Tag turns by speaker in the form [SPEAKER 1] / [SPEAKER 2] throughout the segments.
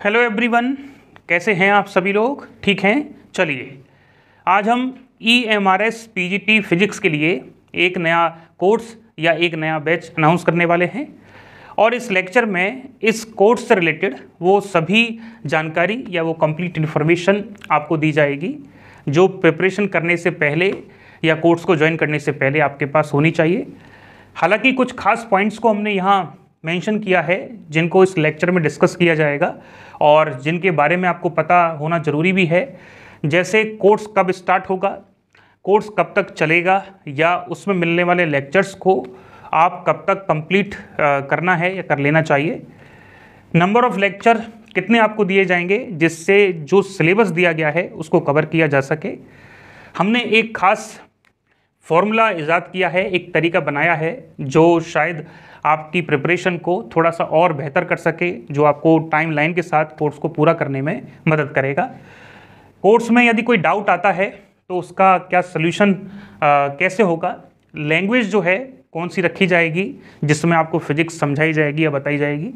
[SPEAKER 1] Hello everyone, कैसे हैं आप सभी लोग? ठीक हैं। चलिए आज हम EMRS PGT फिजिक्स के लिए एक नया कोर्स या एक नया बैच अनाउंस करने वाले हैं और इस लेक्चर में इस कोर्स से रिलेटेड वो सभी जानकारी या वो कंप्लीट इन्फॉर्मेशन आपको दी जाएगी जो प्रिपरेशन करने से पहले या कोर्स को ज्वाइन करने से पहले आपके पास होनी चाहिए। हालांकि कुछ खास पॉइंट्स को हमने यहाँ मेंशन किया है जिनको इस लेक्चर में डिस्कस किया जाएगा और जिनके बारे में आपको पता होना ज़रूरी भी है, जैसे कोर्स कब स्टार्ट होगा, कोर्स कब तक चलेगा या उसमें मिलने वाले लेक्चर्स को आप कब तक कंप्लीट करना है या कर लेना चाहिए, नंबर ऑफ़ लेक्चर कितने आपको दिए जाएंगे जिससे जो सिलेबस दिया गया है उसको कवर किया जा सके। हमने एक ख़ास फॉर्मूला ईजाद किया है, एक तरीका बनाया है जो शायद आपकी प्रिपरेशन को थोड़ा सा और बेहतर कर सके, जो आपको टाइम लाइन के साथ कोर्स को पूरा करने में मदद करेगा। कोर्स में यदि कोई डाउट आता है तो उसका क्या सल्यूशन कैसे होगा, लैंग्वेज जो है कौन सी रखी जाएगी जिसमें आपको फिजिक्स समझाई जाएगी या बताई जाएगी।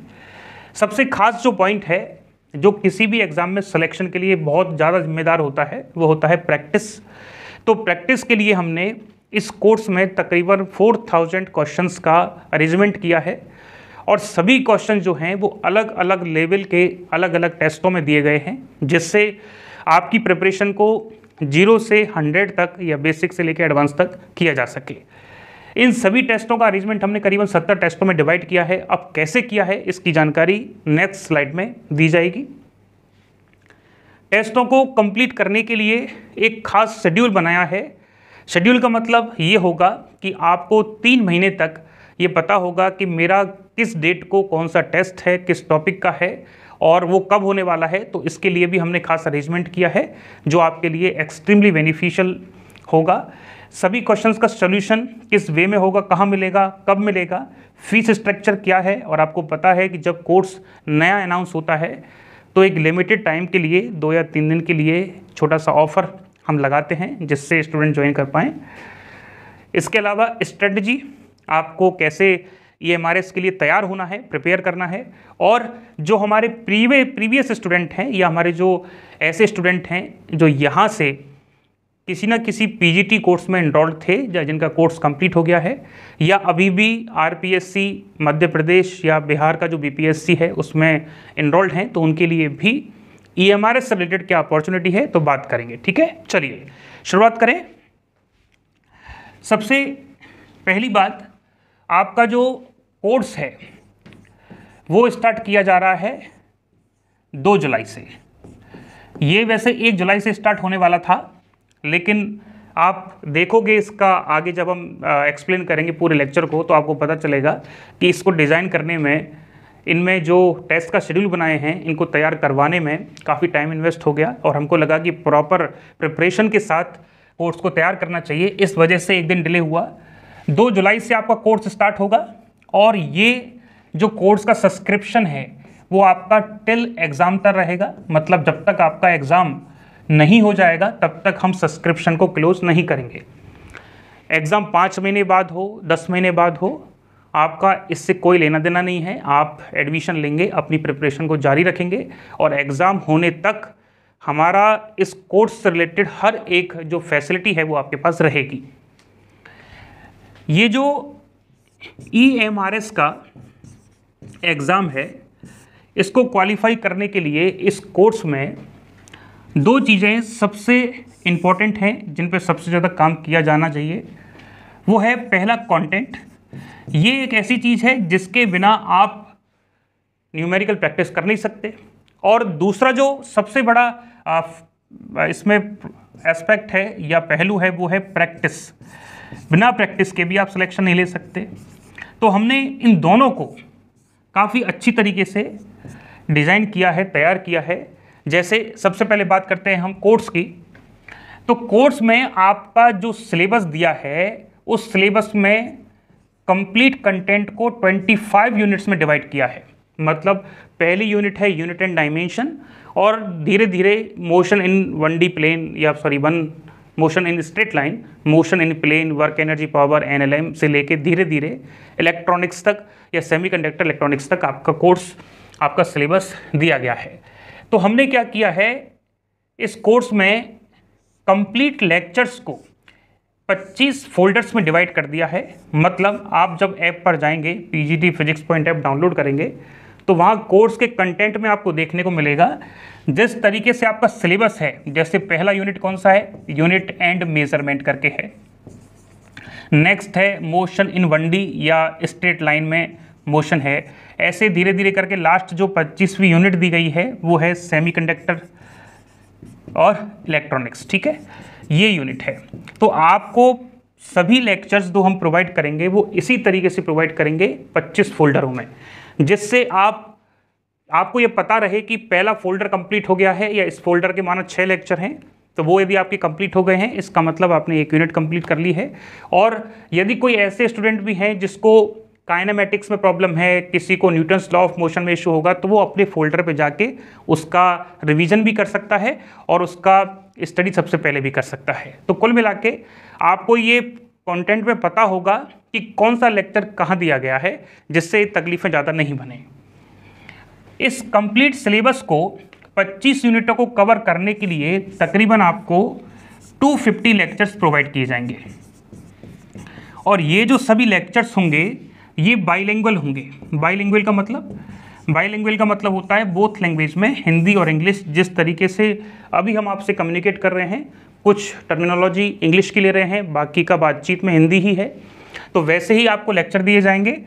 [SPEAKER 1] सबसे खास जो पॉइंट है जो किसी भी एग्ज़ाम में सिलेक्शन के लिए बहुत ज़्यादा जिम्मेदार होता है वो होता है प्रैक्टिस। तो प्रैक्टिस के लिए हमने इस कोर्स में तकरीबन 4000 क्वेश्चंस का अरेंजमेंट किया है और सभी क्वेश्चन जो हैं वो अलग अलग लेवल के अलग अलग टेस्टों में दिए गए हैं जिससे आपकी प्रिपरेशन को 0 से 100 तक या बेसिक से लेकर एडवांस तक किया जा सके। इन सभी टेस्टों का अरेंजमेंट हमने करीबन 70 टेस्टों में डिवाइड किया है। अब कैसे किया है इसकी जानकारी नेक्स्ट स्लाइड में दी जाएगी। टेस्टों को कंप्लीट करने के लिए एक खास शेड्यूल बनाया है। शेड्यूल का मतलब ये होगा कि आपको 3 महीने तक ये पता होगा कि मेरा किस डेट को कौन सा टेस्ट है, किस टॉपिक का है और वो कब होने वाला है। तो इसके लिए भी हमने खास अरेंजमेंट किया है जो आपके लिए एक्सट्रीमली बेनिफिशियल होगा। सभी क्वेश्चंस का सॉल्यूशन किस वे में होगा, कहाँ मिलेगा, कब मिलेगा, फीस स्ट्रक्चर क्या है। और आपको पता है कि जब कोर्स नया अनाउंस होता है तो एक लिमिटेड टाइम के लिए 2 या 3 दिन के लिए छोटा सा ऑफ़र हम लगाते हैं जिससे स्टूडेंट ज्वाइन कर पाएँ। इसके अलावा स्ट्रेटजी, आपको कैसे EMRS के लिए तैयार होना है, प्रिपेयर करना है। और जो हमारे प्रीवियस स्टूडेंट हैं या हमारे जो ऐसे स्टूडेंट हैं जो यहाँ से किसी न किसी PGT कोर्स में इनरोल्ड थे या जिनका कोर्स कंप्लीट हो गया है या अभी भी RPSC मध्य प्रदेश या बिहार का जो BPSC है उसमें इनरोल्ड हैं, तो उनके लिए भी EMRS से रिलेटेड क्या अपॉर्चुनिटी है तो बात करेंगे। ठीक है, चलिए शुरुआत करें। सबसे पहली बात, आपका जो कोर्स है वो स्टार्ट किया जा रहा है 2 जुलाई से। ये वैसे 1 जुलाई से स्टार्ट होने वाला था, लेकिन आप देखोगे इसका आगे जब हम एक्सप्लेन करेंगे पूरे लेक्चर को तो आपको पता चलेगा कि इसको डिज़ाइन करने में, इनमें जो टेस्ट का शेड्यूल बनाए हैं इनको तैयार करवाने में काफ़ी टाइम इन्वेस्ट हो गया और हमको लगा कि प्रॉपर प्रिपरेशन के साथ कोर्स को तैयार करना चाहिए। इस वजह से एक दिन डिले हुआ। 2 जुलाई से आपका कोर्स स्टार्ट होगा और ये जो कोर्स का सब्सक्रिप्शन है वो आपका टिल एग्ज़ाम तक रहेगा। मतलब जब तक आपका एग्ज़ाम नहीं हो जाएगा तब तक हम सब्सक्रिप्शन को क्लोज नहीं करेंगे। एग्ज़ाम 5 महीने बाद हो, 10 महीने बाद हो, आपका इससे कोई लेना देना नहीं है। आप एडमिशन लेंगे, अपनी प्रिपरेशन को जारी रखेंगे और एग्ज़ाम होने तक हमारा इस कोर्स से रिलेटेड हर एक जो फैसिलिटी है वो आपके पास रहेगी। ये जो EMRS का एग्ज़ाम है इसको क्वालिफाई करने के लिए इस कोर्स में 2 चीज़ें सबसे इम्पॉर्टेंट हैं जिन पे सबसे ज़्यादा काम किया जाना चाहिए। वो है पहला कंटेंट। ये एक ऐसी चीज़ है जिसके बिना आप न्यूमेरिकल प्रैक्टिस कर नहीं सकते। और दूसरा जो सबसे बड़ा इसमें एस्पेक्ट है या पहलू है वो है प्रैक्टिस। बिना प्रैक्टिस के भी आप सिलेक्शन नहीं ले सकते। तो हमने इन दोनों को काफ़ी अच्छी तरीके से डिज़ाइन किया है, तैयार किया है। जैसे सबसे पहले बात करते हैं हम कोर्स की। तो कोर्स में आपका जो सिलेबस दिया है उस सिलेबस में कंप्लीट कंटेंट को 25 यूनिट्स में डिवाइड किया है। मतलब पहली यूनिट है यूनिट एंड डायमेंशन और धीरे धीरे मोशन इन 1D प्लेन या motion in straight line, motion in plane, work energy, power, NLM से लेके धीरे धीरे इलेक्ट्रॉनिक्स तक या सेमीकंडक्टर इलेक्ट्रॉनिक्स तक आपका कोर्स, आपका सिलेबस दिया गया है। तो हमने क्या किया है, इस कोर्स में कंप्लीट लेक्चर्स को 25 फोल्डर्स में डिवाइड कर दिया है। मतलब आप जब ऐप पर जाएंगे, PGT physics point app download करेंगे, तो वहाँ कोर्स के कंटेंट में आपको देखने को मिलेगा जिस तरीके से आपका सिलेबस है। जैसे पहला यूनिट कौन सा है, यूनिट एंड मेजरमेंट करके है। नेक्स्ट है मोशन इन 1D या स्ट्रेट लाइन में मोशन है। ऐसे धीरे धीरे करके लास्ट जो 25वीं यूनिट दी गई है वो है सेमीकंडक्टर और इलेक्ट्रॉनिक्स। ठीक है, ये यूनिट है। तो आपको सभी लेक्चर्स जो हम प्रोवाइड करेंगे वो इसी तरीके से प्रोवाइड करेंगे 25 फोल्डरों में, जिससे आपको ये पता रहे कि पहला फोल्डर कंप्लीट हो गया है या इस फोल्डर के मानो 6 लेक्चर हैं, तो वो यदि आपके कंप्लीट हो गए हैं इसका मतलब आपने एक यूनिट कंप्लीट कर ली है। और यदि कोई ऐसे स्टूडेंट भी हैं जिसको काइनेमेटिक्स में प्रॉब्लम है, किसी को न्यूटन्स लॉ ऑफ मोशन में इशू होगा, तो वो अपने फोल्डर पे जाके उसका रिवीजन भी कर सकता है और उसका स्टडी सबसे पहले भी कर सकता है। तो कुल मिला के आपको ये कंटेंट में पता होगा कि कौन सा लेक्चर कहाँ दिया गया है, जिससे तकलीफें ज़्यादा नहीं बने। इस कंप्लीट सिलेबस को 25 यूनिटों को कवर करने के लिए तकरीबन आपको 250 लेक्चर्स प्रोवाइड किए जाएंगे। और ये जो सभी लेक्चर्स होंगे ये बाइलिंगुअल होंगे। बाइलिंगुअल का मतलब होता है बोथ लैंग्वेज में, हिंदी और इंग्लिश। जिस तरीके से अभी हम आपसे कम्युनिकेट कर रहे हैं, कुछ टर्मिनोलॉजी इंग्लिश की ले रहे हैं, बाकी का बातचीत में हिंदी ही है, तो वैसे ही आपको लेक्चर दिए जाएंगे।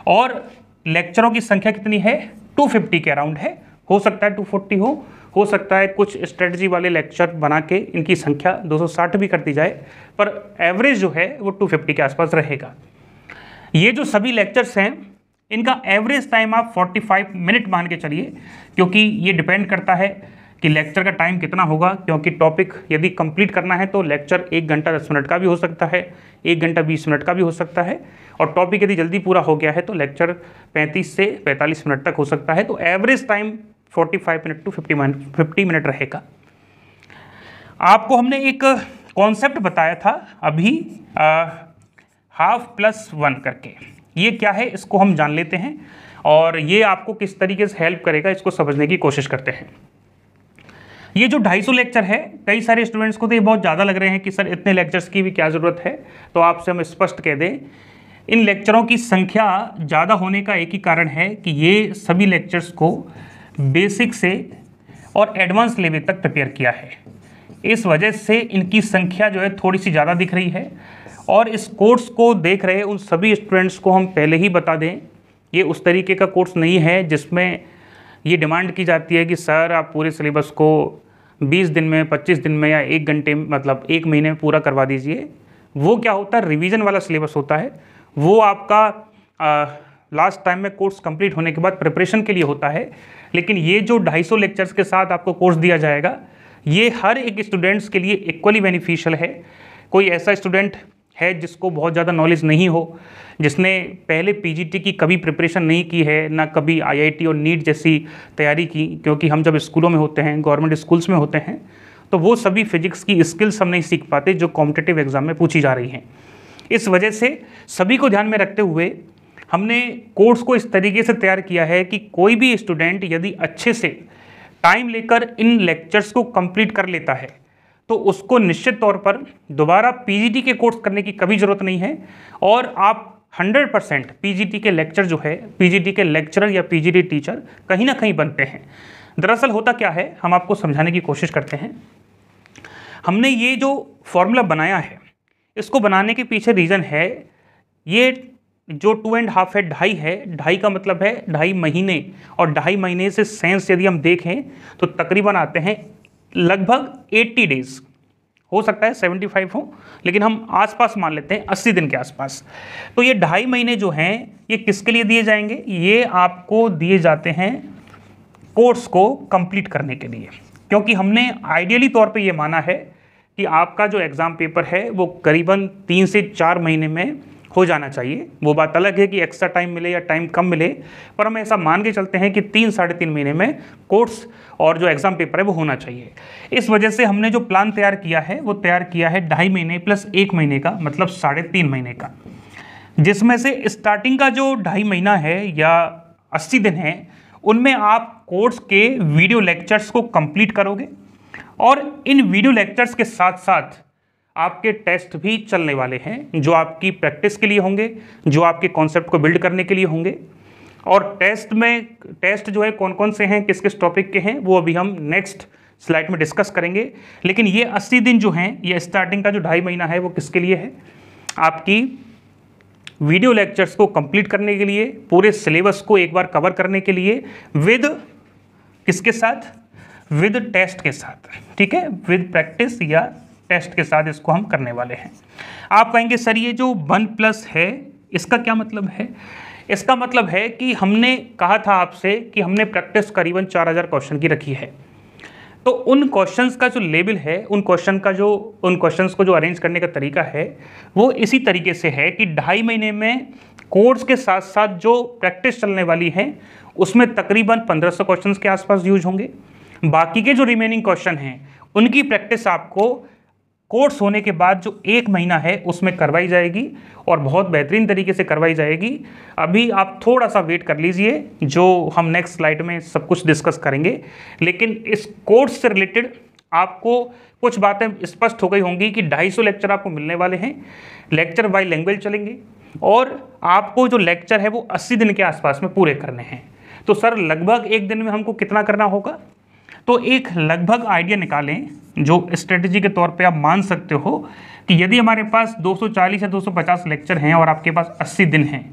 [SPEAKER 1] और लेक्चरों की संख्या कितनी है, 250 के अराउंड है। हो सकता है 240 हो सकता है कुछ स्ट्रेटजी वाले लेक्चर बना के इनकी संख्या 260 भी कर दी जाए, पर एवरेज जो है वो 250 के आसपास रहेगा। ये जो सभी लेक्चर्स हैं इनका एवरेज टाइम आप 45 मिनट मान के चलिए, क्योंकि ये डिपेंड करता है कि लेक्चर का टाइम कितना होगा। क्योंकि टॉपिक यदि कंप्लीट करना है तो लेक्चर 1 घंटा 10 मिनट का भी हो सकता है, 1 घंटा 20 मिनट का भी हो सकता है, और टॉपिक यदि जल्दी पूरा हो गया है तो लेक्चर 35 से 45 मिनट तक हो सकता है। तो average time 45 minute to 50 minute रहेगा। आपको हमने एक कॉन्सेप्ट बताया था अभी, हाफ प्लस 1 करके। ये क्या है इसको हम जान लेते हैं और ये आपको किस तरीके से हेल्प करेगा इसको समझने की कोशिश करते हैं। ये जो 250 लेक्चर है, कई सारे स्टूडेंट्स को तो ये बहुत ज़्यादा लग रहे हैं कि सर इतने लेक्चर्स की भी क्या ज़रूरत है। तो आपसे हम स्पष्ट कह दें, इन लेक्चरों की संख्या ज़्यादा होने का एक ही कारण है कि ये सभी लेक्चर्स को बेसिक से और एडवांस लेवल तक प्रिपेयर किया है। इस वजह से इनकी संख्या जो है थोड़ी सी ज़्यादा दिख रही है। और इस कोर्स को देख रहे उन सभी स्टूडेंट्स को हम पहले ही बता दें, ये उस तरीके का कोर्स नहीं है जिसमें ये डिमांड की जाती है कि सर आप पूरे सिलेबस को 20 दिन में, 25 दिन में या 1 घंटे मतलब 1 महीने में पूरा करवा दीजिए। वो क्या होता है, रिवीजन वाला सिलेबस होता है। वो आपका लास्ट टाइम में कोर्स कंप्लीट होने के बाद प्रिपरेशन के लिए होता है। लेकिन ये जो 250 लेक्चर्स के साथ आपको कोर्स दिया जाएगा, ये हर एक स्टूडेंट्स के लिए इक्वली बेनिफिशियल है। कोई ऐसा स्टूडेंट है जिसको बहुत ज़्यादा नॉलेज नहीं हो, जिसने पहले पीजीटी की कभी प्रिपरेशन नहीं की है, ना कभी आईआईटी और नीट जैसी तैयारी की, क्योंकि हम जब स्कूलों में होते हैं, गवर्नमेंट स्कूल्स में होते हैं, तो वो सभी फिजिक्स की स्किल्स हम नहीं सीख पाते जो कॉम्पिटिटिव एग्जाम में पूछी जा रही हैं। इस वजह से सभी को ध्यान में रखते हुए हमने कोर्स को इस तरीके से तैयार किया है कि कोई भी स्टूडेंट यदि अच्छे से टाइम लेकर इन लेक्चर्स को कंप्लीट कर लेता है तो उसको निश्चित तौर पर दोबारा पीजीटी के कोर्स करने की कभी ज़रूरत नहीं है। और आप 100% पीजीटी के लेक्चर जो है, पीजीटी के लेक्चरर या पीजीटी टीचर कहीं ना कहीं बनते हैं। दरअसल होता क्या है, हम आपको समझाने की कोशिश करते हैं। हमने ये जो फॉर्मूला बनाया है, इसको बनाने के पीछे रीज़न है, ये जो 2.5 है, 2.5 है, 2.5 का मतलब है 2.5 महीने, और 2.5 महीने से सेंस यदि हम देखें तो तकरीबन आते हैं लगभग 80 डेज। हो सकता है 75 हो, लेकिन हम आसपास मान लेते हैं 80 दिन के आसपास। तो ये 2.5 महीने जो हैं ये किसके लिए दिए जाएंगे, ये आपको दिए जाते हैं कोर्स को कंप्लीट करने के लिए। क्योंकि हमने आइडियली तौर पे ये माना है कि आपका जो एग्ज़ाम पेपर है वो करीबन 3 से 4 महीने में हो जाना चाहिए। वो बात अलग है कि एक्स्ट्रा टाइम मिले या टाइम कम मिले, पर हम ऐसा मान के चलते हैं कि 3 साढ़े 3 महीने में कोर्स और जो एग्ज़ाम पेपर है वो होना चाहिए। इस वजह से हमने जो प्लान तैयार किया है वो तैयार किया है 2.5 महीने प्लस 1 महीने का, मतलब 3.5 महीने का, जिसमें से स्टार्टिंग का जो 2.5 महीना है या 80 दिन है उनमें आप कोर्स के वीडियो लेक्चर्स को कंप्लीट करोगे और इन वीडियो लेक्चर्स के साथ साथ आपके टेस्ट भी चलने वाले हैं, जो आपकी प्रैक्टिस के लिए होंगे, जो आपके कॉन्सेप्ट को बिल्ड करने के लिए होंगे। और टेस्ट जो है कौन कौन से हैं, किस किस टॉपिक के हैं, वो अभी हम नेक्स्ट स्लाइड में डिस्कस करेंगे। लेकिन ये 80 दिन जो हैं, ये स्टार्टिंग का जो 2.5 महीना है वो किसके लिए है? आपकी वीडियो लेक्चर्स को कंप्लीट करने के लिए, पूरे सिलेबस को एक बार कवर करने के लिए, विद किसके साथ? विद टेस्ट के साथ, ठीक है, विद प्रैक्टिस या टेस्ट के साथ इसको हम करने वाले हैं। आप कहेंगे सर ये जो 1+ है इसका क्या मतलब है? इसका मतलब है कि हमने कहा था आपसे कि हमने प्रैक्टिस करीबन 4000 क्वेश्चन की रखी है, तो उन क्वेश्चंस का जो लेवल है, उन क्वेश्चंस को जो अरेंज करने का तरीका है वो इसी तरीके से है कि 2.5 महीने में कोर्स के साथ साथ जो प्रैक्टिस चलने वाली है उसमें तकरीबन 1500 क्वेश्चंस के आसपास यूज होंगे। बाकी के जो रिमेनिंग क्वेश्चन हैं उनकी प्रैक्टिस आपको कोर्स होने के बाद जो 1 महीना है उसमें करवाई जाएगी और बहुत बेहतरीन तरीके से करवाई जाएगी। अभी आप थोड़ा सा वेट कर लीजिए, जो हम नेक्स्ट स्लाइड में सब कुछ डिस्कस करेंगे। लेकिन इस कोर्स से रिलेटेड आपको कुछ बातें स्पष्ट हो गई होंगी कि 250 लेक्चर आपको मिलने वाले हैं, लेक्चर बाय लैंग्वेज चलेंगे और आपको जो लेक्चर है वो 80 दिन के आसपास में पूरे करने हैं। तो सर लगभग 1 दिन में हमको कितना करना होगा? तो एक लगभग आइडिया निकालें जो स्ट्रेटजी के तौर पे आप मान सकते हो कि यदि हमारे पास 240 या 250 लेक्चर हैं और आपके पास 80 दिन हैं,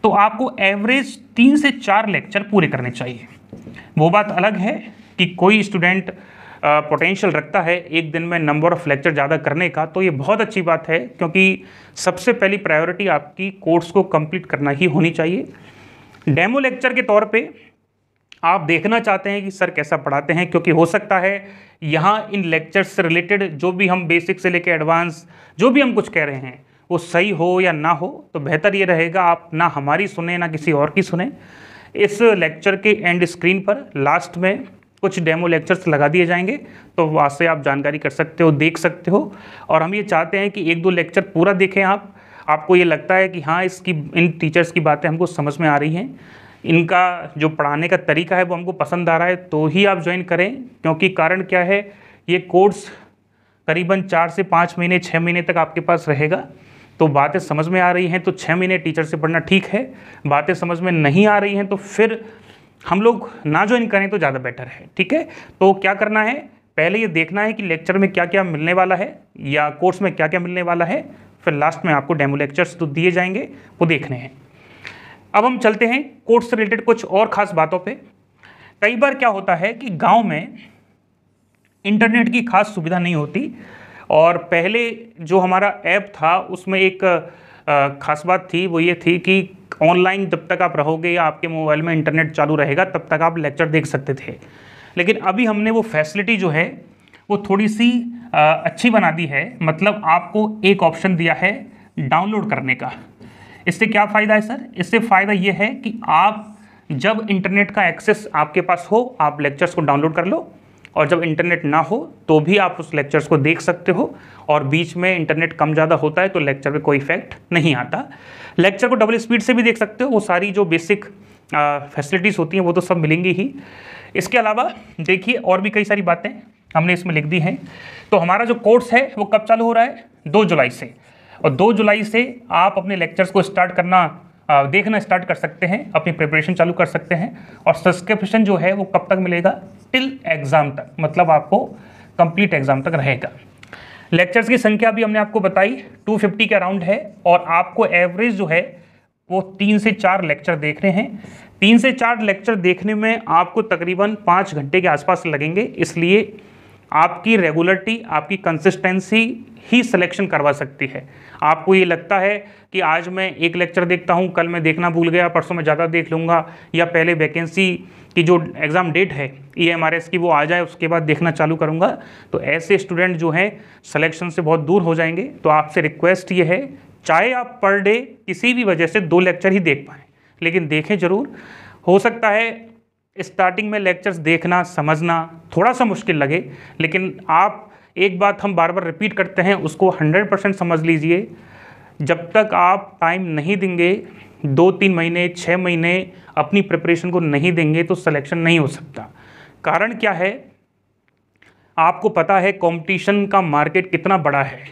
[SPEAKER 1] तो आपको एवरेज 3 से 4 लेक्चर पूरे करने चाहिए। वो बात अलग है कि कोई स्टूडेंट पोटेंशियल रखता है एक दिन में नंबर ऑफ लेक्चर ज़्यादा करने का, तो ये बहुत अच्छी बात है, क्योंकि सबसे पहली प्रायोरिटी आपकी कोर्स को कंप्लीट करना ही होनी चाहिए। डेमो लेक्चर के तौर पे आप देखना चाहते हैं कि सर कैसा पढ़ाते हैं, क्योंकि हो सकता है यहाँ इन लेक्चर्स से रिलेटेड जो भी हम बेसिक से लेकर एडवांस जो भी हम कुछ कह रहे हैं वो सही हो या ना हो, तो बेहतर ये रहेगा आप ना हमारी सुने ना किसी और की सुने। इस लेक्चर के एंड स्क्रीन पर लास्ट में कुछ डेमो लेक्चर्स लगा दिए जाएंगे, तो वहाँ से आप जानकारी कर सकते हो, देख सकते हो। और हम ये चाहते हैं कि 1-2 लेक्चर पूरा देखें आपको ये लगता है कि हाँ इन टीचर्स की बातें हमको समझ में आ रही हैं, इनका जो पढ़ाने का तरीका है वो हमको पसंद आ रहा है, तो ही आप ज्वाइन करें। क्योंकि कारण क्या है, ये कोर्स करीबन 4 से 5 महीने 6 महीने तक आपके पास रहेगा। तो बातें समझ में आ रही हैं तो 6 महीने टीचर से पढ़ना ठीक है, बातें समझ में नहीं आ रही हैं तो फिर हम लोग ना ज्वाइन करें तो ज़्यादा बेटर है, ठीक है। तो क्या करना है, पहले ये देखना है कि लेक्चर में क्या क्या मिलने वाला है या कोर्स में क्या क्या मिलने वाला है, फिर लास्ट में आपको डेमो लेक्चर्स तो दिए जाएंगे वो देखने हैं। अब हम चलते हैं कोर्स से रिलेटेड कुछ और ख़ास बातों पे। कई बार क्या होता है कि गांव में इंटरनेट की खास सुविधा नहीं होती, और पहले जो हमारा ऐप था उसमें एक ख़ास बात थी, वो ये थी कि ऑनलाइन जब तक आप रहोगे या आपके मोबाइल में इंटरनेट चालू रहेगा तब तक आप लेक्चर देख सकते थे। लेकिन अभी हमने वो फैसिलिटी जो है वो थोड़ी सी अच्छी बना दी है। मतलब आपको एक ऑप्शन दिया है डाउनलोड करने का। इससे क्या फ़ायदा है सर? इससे फ़ायदा ये है कि आप जब इंटरनेट का एक्सेस आपके पास हो आप लेक्चर्स को डाउनलोड कर लो, और जब इंटरनेट ना हो तो भी आप उस लेक्चर्स को देख सकते हो, और बीच में इंटरनेट कम ज़्यादा होता है तो लेक्चर पे कोई इफेक्ट नहीं आता। लेक्चर को डबल स्पीड से भी देख सकते हो, वो सारी जो बेसिक फैसिलिटीज़ होती हैं वो तो सब मिलेंगी ही। इसके अलावा देखिए और भी कई सारी बातें हमने इसमें लिख दी हैं। तो हमारा जो कोर्स है वो कब चालू हो रहा है? 2 जुलाई से, और 2 जुलाई से आप अपने लेक्चर्स को स्टार्ट करना देखना स्टार्ट कर सकते हैं, अपनी प्रिपरेशन चालू कर सकते हैं। और सब्सक्रिप्शन जो है वो कब तक मिलेगा? टिल एग्ज़ाम तक, मतलब आपको कंप्लीट एग्ज़ाम तक रहेगा। लेक्चर्स की संख्या भी हमने आपको बताई 250 के अराउंड है, और आपको एवरेज जो है वो 3 से 4 लेक्चर देखने हैं। 3 से 4 लेक्चर देखने में आपको तकरीबन 5 घंटे के आसपास लगेंगे, इसलिए आपकी रेगुलरिटी, आपकी कंसिस्टेंसी ही सिलेक्शन करवा सकती है। आपको ये लगता है कि आज मैं 1 लेक्चर देखता हूँ, कल मैं देखना भूल गया, परसों मैं ज़्यादा देख लूँगा, या पहले वैकेंसी की जो एग्ज़ाम डेट है EMRS की वो आ जाए उसके बाद देखना चालू करूँगा, तो ऐसे स्टूडेंट जो हैं सिलेक्शन से बहुत दूर हो जाएंगे। तो आपसे रिक्वेस्ट ये है, चाहे आप पर डे किसी भी वजह से 2 लेक्चर ही देख पाएँ, लेकिन देखें ज़रूर। हो सकता है स्टार्टिंग में लेक्चर्स देखना समझना थोड़ा सा मुश्किल लगे, लेकिन आप एक बात हम बार बार रिपीट करते हैं उसको 100% समझ लीजिए। जब तक आप टाइम नहीं देंगे 2-3 महीने 6 महीने अपनी प्रिपरेशन को नहीं देंगे तो सिलेक्शन नहीं हो सकता। कारण क्या है, आपको पता है कंपटीशन का मार्केट कितना बड़ा है,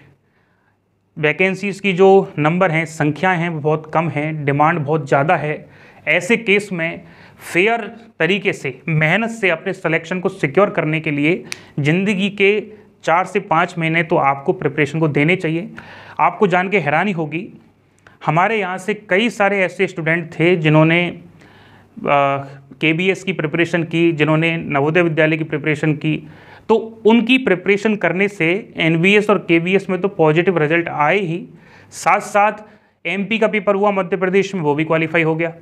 [SPEAKER 1] वैकेंसीज़ की जो नंबर हैं, संख्याएं हैं, वो बहुत कम हैं, डिमांड बहुत ज़्यादा है। ऐसे केस में फेयर तरीके से मेहनत से अपने सिलेक्शन को सिक्योर करने के लिए ज़िंदगी के 4 से 5 महीने तो आपको प्रिपरेशन को देने चाहिए। आपको जान के हैरानी होगी, हमारे यहाँ से कई सारे ऐसे स्टूडेंट थे जिन्होंने KBS की प्रिपरेशन की, जिन्होंने नवोदय विद्यालय की प्रिपरेशन की, तो उनकी प्रिपरेशन करने से NVS और KBS में तो पॉजिटिव रिजल्ट आए ही, साथ साथ MP का पेपर हुआ मध्य प्रदेश में, वो भी क्वालिफाई हो गया।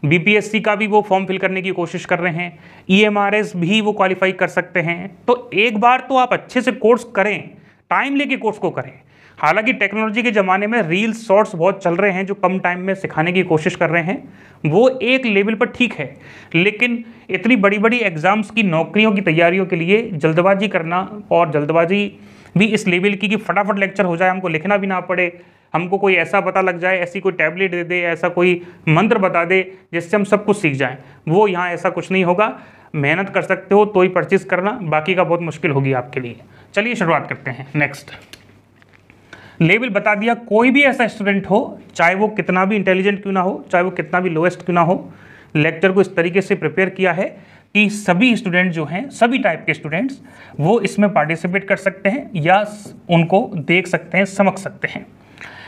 [SPEAKER 1] BPSC का भी वो फॉर्म फिल करने की कोशिश कर रहे हैं, EMRS भी वो क्वालिफाई कर सकते हैं। तो एक बार तो आप अच्छे से कोर्स करें, टाइम लेके कोर्स को करें। हालांकि टेक्नोलॉजी के ज़माने में रील्स शॉर्ट्स बहुत चल रहे हैं जो कम टाइम में सिखाने की कोशिश कर रहे हैं, वो एक लेवल पर ठीक है, लेकिन इतनी बड़ी बड़ी एग्ज़ाम्स की नौकरियों की तैयारियों के लिए जल्दबाजी करना, और जल्दबाजी भी इस लेवल की कि फटाफट लेक्चर हो जाए, हमको लिखना भी ना पड़े, हमको कोई ऐसा पता लग जाए, ऐसी कोई टैबलेट दे दे, ऐसा कोई मंत्र बता दे जिससे हम सब कुछ सीख जाएं, वो यहाँ ऐसा कुछ नहीं होगा। मेहनत कर सकते हो तो ही परचेज करना, बाकी का बहुत मुश्किल होगी आपके लिए। चलिए शुरुआत करते हैं। नेक्स्ट लेवल बता दिया, कोई भी ऐसा स्टूडेंट हो, चाहे वो कितना भी इंटेलिजेंट क्यों ना हो, चाहे वो कितना भी लोएस्ट क्यों ना हो, लेक्चर को इस तरीके से प्रिपेयर किया है कि सभी स्टूडेंट जो हैं, सभी टाइप के स्टूडेंट्स वो इसमें पार्टिसिपेट कर सकते हैं या उनको देख सकते हैं, समझ सकते हैं।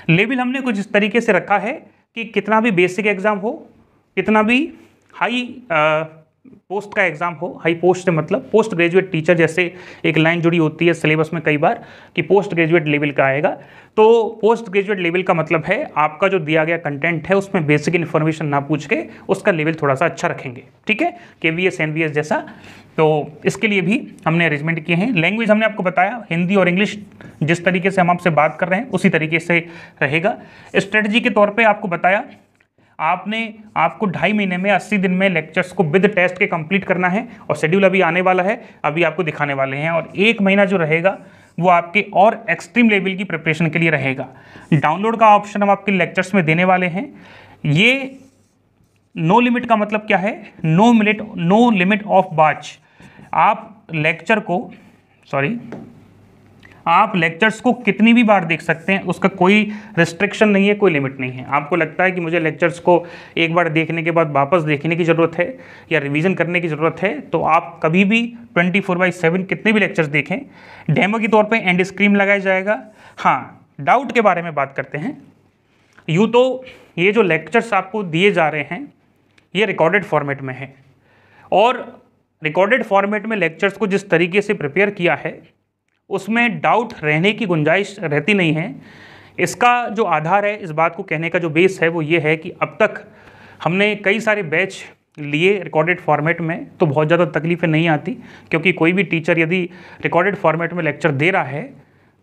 [SPEAKER 1] लेवल हमने कुछ इस तरीके से रखा है कि कितना भी बेसिक एग्जाम हो, कितना भी हाई पोस्ट का एग्जाम हो, हाई पोस्ट से मतलब पोस्ट ग्रेजुएट टीचर, जैसे एक लाइन जुड़ी होती है सिलेबस में कई बार कि पोस्ट ग्रेजुएट लेवल का आएगा, तो पोस्ट ग्रेजुएट लेवल का मतलब है आपका जो दिया गया कंटेंट है उसमें बेसिक इन्फॉर्मेशन ना पूछ के उसका लेवल थोड़ा सा अच्छा रखेंगे, ठीक है, KVS NVS जैसा। तो इसके लिए भी हमने अरेंजमेंट किए हैं। लैंग्वेज हमने आपको बताया, हिंदी और इंग्लिश जिस तरीके से हम आपसे बात कर रहे हैं उसी तरीके से रहेगा। स्ट्रेटजी के तौर पर आपको बताया, आपको 2.5 महीने में 80 दिन में लेक्चर्स को विद टेस्ट के कंप्लीट करना है, और शेड्यूल अभी आने वाला है, अभी आपको दिखाने वाले हैं। और 1 महीना जो रहेगा वो आपके और एक्सट्रीम लेवल की प्रिपरेशन के लिए रहेगा। डाउनलोड का ऑप्शन हम आपके लेक्चर्स में देने वाले हैं। ये नो लिमिट का मतलब क्या है, नो लिमिट ऑफ बैच। आप लेक्चर्स को कितनी भी बार देख सकते हैं, उसका कोई रिस्ट्रिक्शन नहीं है, कोई लिमिट नहीं है। आपको लगता है कि मुझे लेक्चर्स को एक बार देखने के बाद वापस देखने की ज़रूरत है या रिवीजन करने की ज़रूरत है, तो आप कभी भी 24/7 कितने भी लेक्चर्स देखें। डेमो के तौर पे एंड स्क्रीन लगाया जाएगा। हाँ, डाउट के बारे में बात करते हैं। यूँ तो ये जो लेक्चर्स आपको दिए जा रहे हैं ये रिकॉर्डेड फॉर्मेट में है, और रिकॉर्डेड फॉर्मेट में लेक्चर्स को जिस तरीके से प्रिपेयर किया है उसमें डाउट रहने की गुंजाइश रहती नहीं है। इसका जो आधार है, इस बात को कहने का जो बेस है वो ये है कि अब तक हमने कई सारे बैच लिए रिकॉर्डेड फॉर्मेट में, तो बहुत ज़्यादा तकलीफ़ें नहीं आती, क्योंकि कोई भी टीचर यदि रिकॉर्डेड फॉर्मेट में लेक्चर दे रहा है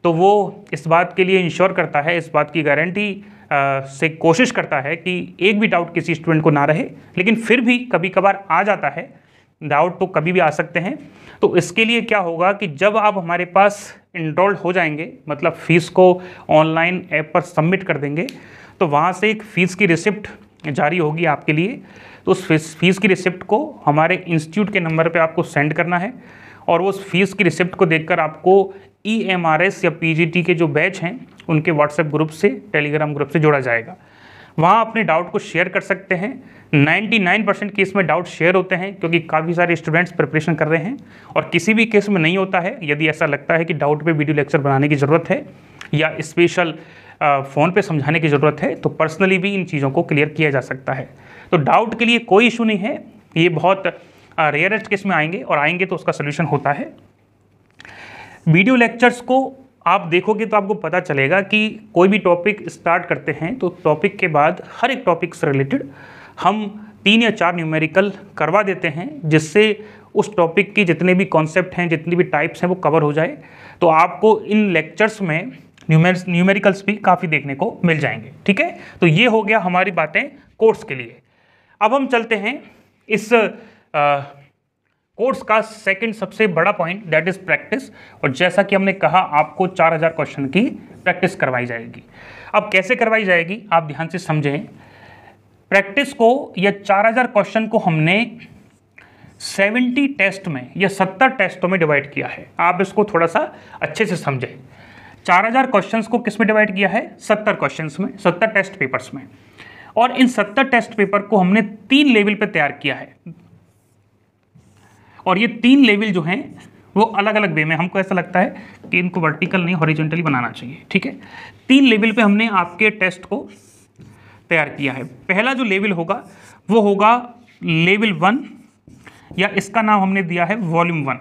[SPEAKER 1] तो वो इस बात के लिए इंश्योर करता है, इस बात की गारंटी से कोशिश करता है कि एक भी डाउट किसी स्टूडेंट को ना रहे। लेकिन फिर भी कभी कभार आ जाता है, डाउट तो कभी भी आ सकते हैं। तो इसके लिए क्या होगा कि जब आप हमारे पास इनरोल्ड हो जाएंगे, मतलब फ़ीस को ऑनलाइन ऐप पर सबमिट कर देंगे, तो वहाँ से एक फ़ीस की रिसिप्ट जारी होगी आपके लिए। तो उस फीस की रिसिप्ट को हमारे इंस्टीट्यूट के नंबर पे आपको सेंड करना है, और उस फीस की रिसिप्ट को देखकर आपको EMRS या PGT के जो बैच हैं उनके व्हाट्सएप ग्रुप से, टेलीग्राम ग्रुप से जोड़ा जाएगा। वहाँ अपने डाउट को शेयर कर सकते हैं। 99% केस में डाउट शेयर होते हैं, क्योंकि काफ़ी सारे स्टूडेंट्स प्रिपरेशन कर रहे हैं, और किसी भी केस में नहीं होता है। यदि ऐसा लगता है कि डाउट पे वीडियो लेक्चर बनाने की ज़रूरत है या स्पेशल फ़ोन पे समझाने की ज़रूरत है, तो पर्सनली भी इन चीज़ों को क्लियर किया जा सकता है। तो डाउट के लिए कोई इशू नहीं है, ये बहुत रेयरेस्ट केस में आएंगे, और आएंगे तो उसका सोल्यूशन होता है। वीडियो लेक्चर्स को आप देखोगे तो आपको पता चलेगा कि कोई भी टॉपिक स्टार्ट करते हैं तो टॉपिक के बाद हर एक टॉपिक से रिलेटेड हम 3 या 4 न्यूमेरिकल करवा देते हैं, जिससे उस टॉपिक की जितने भी कॉन्सेप्ट हैं, जितनी भी टाइप्स हैं, वो कवर हो जाए। तो आपको इन लेक्चर्स में न्यूमेरिकल्स भी काफ़ी देखने को मिल जाएंगे, ठीक है। तो ये हो गया हमारी बातें कोर्स के लिए। अब हम चलते हैं इस कोर्स का सेकंड सबसे बड़ा पॉइंट, दैट इज प्रैक्टिस। और जैसा कि हमने कहा, आपको 4000 क्वेश्चन की प्रैक्टिस करवाई जाएगी। अब कैसे करवाई जाएगी आप ध्यान से समझें। प्रैक्टिस को या 4000 क्वेश्चन को हमने 70 टेस्ट में या 70 टेस्टों में डिवाइड किया है। आप इसको थोड़ा सा अच्छे से समझें। 4000 क्वेश्चंस को किस में डिवाइड किया है? 70 क्वेश्चंस में, 70 टेस्ट पेपर्स में। और इन 70 टेस्ट पेपर को हमने 3 लेवल पे तैयार किया है। और ये 3 लेवल जो हैं वो अलग अलग वे में, हमको ऐसा लगता है कि इनको वर्टिकल नहीं हॉरिजॉन्टली बनाना चाहिए, ठीक है। 3 लेवल पे हमने आपके टेस्ट को तैयार किया है। पहला जो लेवल होगा वो होगा लेवल 1, या इसका नाम हमने दिया है वॉल्यूम 1।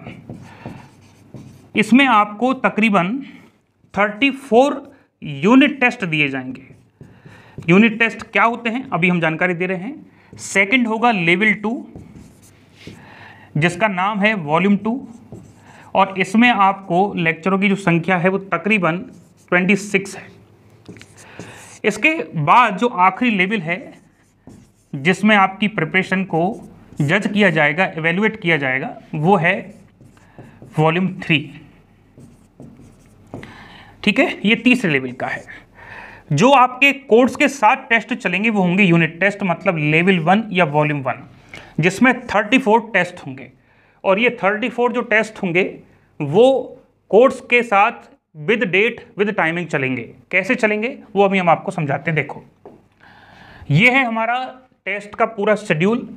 [SPEAKER 1] इसमें आपको तकरीबन 34 यूनिट टेस्ट दिए जाएंगे। यूनिट टेस्ट क्या होते हैं अभी हम जानकारी दे रहे हैं। सेकंड होगा लेवल 2, जिसका नाम है वॉल्यूम 2, और इसमें आपको लेक्चरों की जो संख्या है वो तकरीबन 26 है। इसके बाद जो आखिरी लेवल है जिसमें आपकी प्रिपरेशन को जज किया जाएगा, एवेल्युएट किया जाएगा, वो है वॉल्यूम 3, ठीक है। ये तीसरे लेवल का है। जो आपके कोर्स के 7 टेस्ट चलेंगे वो होंगे यूनिट टेस्ट, मतलब लेवल 1 या वॉल्यूम 1, जिसमें 34 टेस्ट होंगे। और ये 34 जो टेस्ट होंगे वो कोर्स के साथ विद डेट विद टाइमिंग चलेंगे। कैसे चलेंगे वो अभी हम आपको समझाते हैं। देखो, ये है हमारा टेस्ट का पूरा शेड्यूल।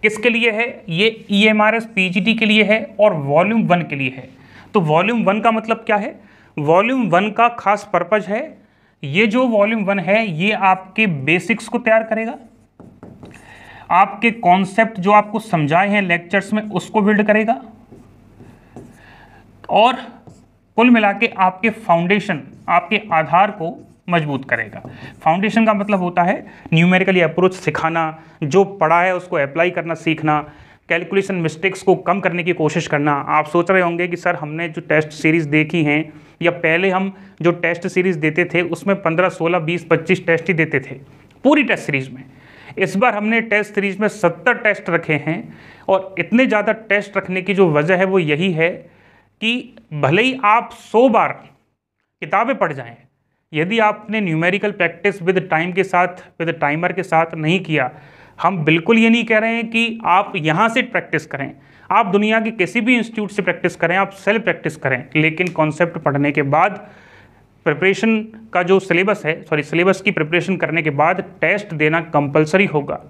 [SPEAKER 1] किसके लिए है? ये EMRS PGT के लिए है और वॉल्यूम 1 के लिए है। तो वॉल्यूम 1 का मतलब क्या है? वॉल्यूम 1 का खास पर्पज है, ये जो वॉल्यूम 1 है ये आपके बेसिक्स को तैयार करेगा, आपके कॉन्सेप्ट जो आपको समझाए हैं लेक्चर्स में उसको बिल्ड करेगा, और कुल मिला के आपके फाउंडेशन, आपके आधार को मजबूत करेगा। फाउंडेशन का मतलब होता है न्यूमेरिकली अप्रोच सिखाना, जो पढ़ा है उसको अप्लाई करना सीखना, कैलकुलेशन मिस्टेक्स को कम करने की कोशिश करना। आप सोच रहे होंगे कि सर हमने जो टेस्ट सीरीज़ देखी हैं या पहले हम जो टेस्ट सीरीज़ देते थे उसमें 15, 16, 20, 25 टेस्ट ही देते थे पूरी टेस्ट सीरीज़ में। इस बार हमने टेस्ट सीरीज़ में 70 टेस्ट रखे हैं, और इतने ज़्यादा टेस्ट रखने की जो वजह है वो यही है कि भले ही आप 100 बार किताबें पढ़ जाएं, यदि आपने न्यूमेरिकल प्रैक्टिस विद टाइम के साथ, विद टाइमर के साथ नहीं किया, हम बिल्कुल ये नहीं कह रहे हैं कि आप यहाँ से प्रैक्टिस करें, आप दुनिया के किसी भी इंस्टीट्यूट से प्रैक्टिस करें, आप सेल्फ प्रैक्टिस करें, लेकिन कॉन्सेप्ट पढ़ने के बाद प्रिपरेशन का जो सिलेबस है, सिलेबस की प्रिपरेशन करने के बाद टेस्ट देना कंपलसरी होगा।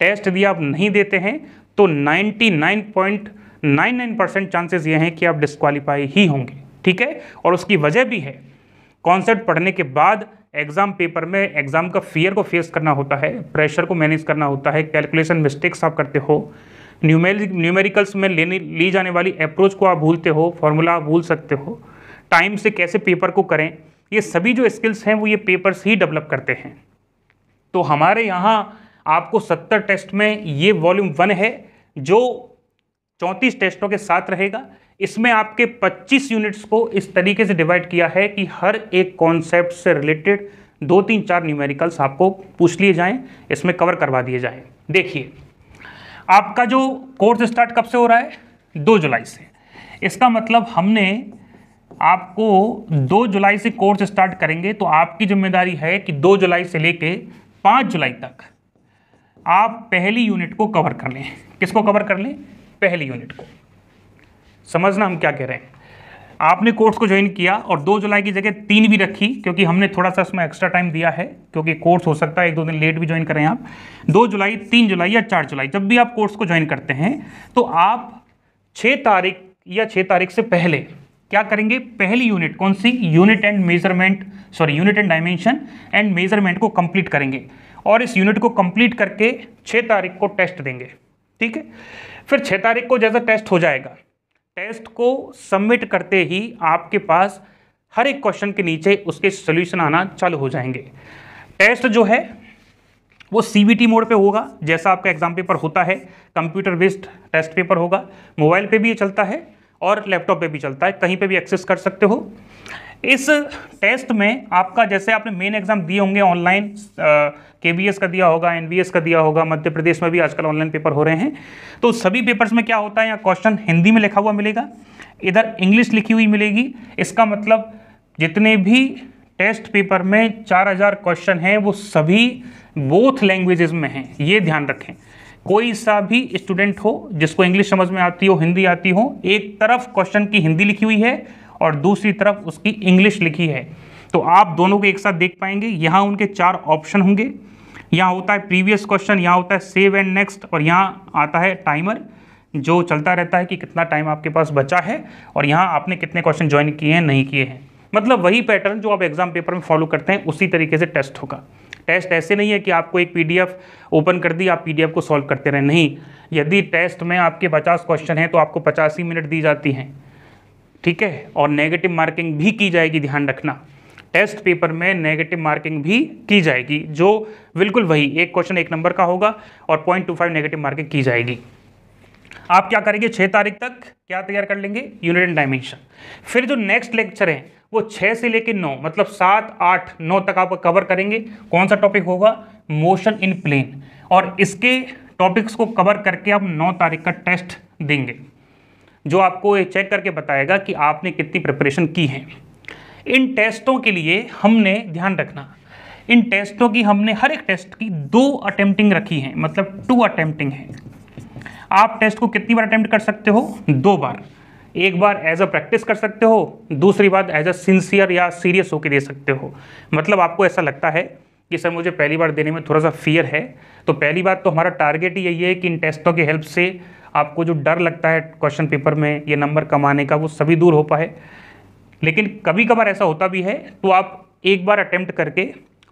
[SPEAKER 1] टेस्ट यदि आप नहीं देते हैं तो 99.99% चांसेस ये हैं कि आप डिस्क्वालीफाई ही होंगे, ठीक है। और उसकी वजह भी है, कॉन्सेप्ट पढ़ने के बाद एग्जाम पेपर में एग्जाम का फियर को फेस करना होता है, प्रेशर को मैनेज करना होता है, कैलकुलेशन मिस्टेक्स आप करते हो, न्यूमेरिकल्स में ली जाने वाली अप्रोच को आप भूलते हो, फॉर्मूला आप भूल सकते हो, टाइम से कैसे पेपर को करें, ये सभी जो स्किल्स हैं वो ये पेपर्स ही डेवलप करते हैं। तो हमारे यहाँ आपको 70 टेस्ट में ये वॉल्यूम 1 है जो 34 टेस्टों के साथ रहेगा। इसमें आपके 25 यूनिट्स को इस तरीके से डिवाइड किया है कि हर एक कॉन्सेप्ट से रिलेटेड 2, 3, 4 न्यूमेरिकल्स आपको पूछ लिए जाएं, इसमें कवर करवा दिए जाएं। देखिए, आपका जो कोर्स स्टार्ट कब से हो रहा है? 2 जुलाई से। इसका मतलब हमने आपको 2 जुलाई से कोर्स स्टार्ट करेंगे, तो आपकी जिम्मेदारी है कि 2 जुलाई से लेके 5 जुलाई तक आप पहली यूनिट को कवर कर लें। किसको कवर कर लें? पहली यूनिट को। समझना हम क्या कह रहे हैं। आपने कोर्स को ज्वाइन किया और 2 जुलाई की जगह 3 भी रखी, क्योंकि हमने थोड़ा सा इसमें एक्स्ट्रा टाइम दिया है, क्योंकि कोर्स हो सकता है 1-2 दिन लेट भी ज्वाइन करें आप। 2 जुलाई, 3 जुलाई या 4 जुलाई, जब भी आप कोर्स को ज्वाइन करते हैं तो आप 6 तारीख या 6 तारीख से पहले क्या करेंगे? पहली यूनिट कौन सी? Unit and dimension and measurement को कंप्लीट करेंगे, और इस यूनिट को कंप्लीट करके 6 तारीख को टेस्ट देंगे, ठीक है। फिर 6 तारीख को जैसा टेस्ट हो जाएगा, टेस्ट को सबमिट करते ही आपके पास हर एक क्वेश्चन के नीचे उसके सॉल्यूशन आना चालू हो जाएंगे। टेस्ट जो है वो CBT मोड पे होगा, जैसा आपका एग्जाम पेपर होता है, कंप्यूटर बेस्ड टेस्ट पेपर होगा। मोबाइल पे भी ये चलता है और लैपटॉप पे भी चलता है, कहीं पे भी एक्सेस कर सकते हो। इस टेस्ट में आपका, जैसे आपने मेन एग्जाम दिए होंगे ऑनलाइन, KBS का दिया होगा, NVS का दिया होगा, मध्य प्रदेश में भी आजकल ऑनलाइन पेपर हो रहे हैं, तो सभी पेपर्स में क्या होता है, यहाँ क्वेश्चन हिंदी में लिखा हुआ मिलेगा, इधर इंग्लिश लिखी हुई मिलेगी। इसका मतलब जितने भी टेस्ट पेपर में 4000 क्वेश्चन हैं, वो सभी बोथ लैंग्वेजेस में हैं, ये ध्यान रखें। कोई सा भी स्टूडेंट हो जिसको इंग्लिश समझ में आती हो, हिंदी आती हो, एक तरफ क्वेश्चन की हिंदी लिखी हुई है और दूसरी तरफ उसकी इंग्लिश लिखी है, तो आप दोनों को एक साथ देख पाएंगे। यहाँ उनके 4 ऑप्शन होंगे, यहाँ होता है प्रीवियस क्वेश्चन, यहाँ होता है सेव एंड नेक्स्ट, और यहाँ आता है टाइमर जो चलता रहता है कि कितना टाइम आपके पास बचा है और यहाँ आपने कितने क्वेश्चन ज्वाइन किए हैं, नहीं किए हैं। मतलब वही पैटर्न जो आप एग्जाम पेपर में फॉलो करते हैं उसी तरीके से टेस्ट होगा। टेस्ट ऐसे नहीं है कि आपको एक पीडीएफ ओपन कर दी, आप पीडीएफ को सॉल्व करते रहें, नहीं। यदि टेस्ट में आपके 50 क्वेश्चन हैं तो आपको 85 मिनट दी जाती हैं, ठीक है, और नेगेटिव मार्किंग भी की जाएगी, ध्यान रखना। टेस्ट पेपर में नेगेटिव मार्किंग भी की जाएगी, जो बिल्कुल वही एक क्वेश्चन 1 नंबर का होगा और 0.25 नेगेटिव मार्किंग की जाएगी। आप क्या करेंगे, 6 तारीख तक क्या तैयार कर लेंगे, यूनिट एंड डायमेंशन। फिर जो नेक्स्ट लेक्चर है वो 6 से लेकर 9, मतलब 7, 8, 9 तक आप कवर करेंगे। कौन सा टॉपिक होगा, मोशन इन प्लेन, और इसके टॉपिक्स को कवर करके आप 9 तारीख का टेस्ट देंगे, जो आपको ये चेक करके बताएगा कि आपने कितनी प्रिपरेशन की है। इन टेस्टों के लिए हमने ध्यान रखना, इन टेस्टों की हमने हर एक टेस्ट की 2 अटेम्प्टिंग रखी है, मतलब 2 अटेम्प्टिंग है। आप टेस्ट को कितनी बार अटेम्प्ट कर सकते हो, 2 बार। एक बार एज अ प्रैक्टिस कर सकते हो, दूसरी बार एज अ सिंसियर या सीरियस होकर दे सकते हो। मतलब आपको ऐसा लगता है कि सर मुझे पहली बार देने में थोड़ा सा फियर है, तो पहली बात तो हमारा टारगेट ही यही है कि इन टेस्टों की हेल्प से आपको जो डर लगता है क्वेश्चन पेपर में ये नंबर कमाने का, वो सभी दूर हो पाए। लेकिन कभी कभार ऐसा होता भी है, तो आप एक बार अटेम्प्ट करके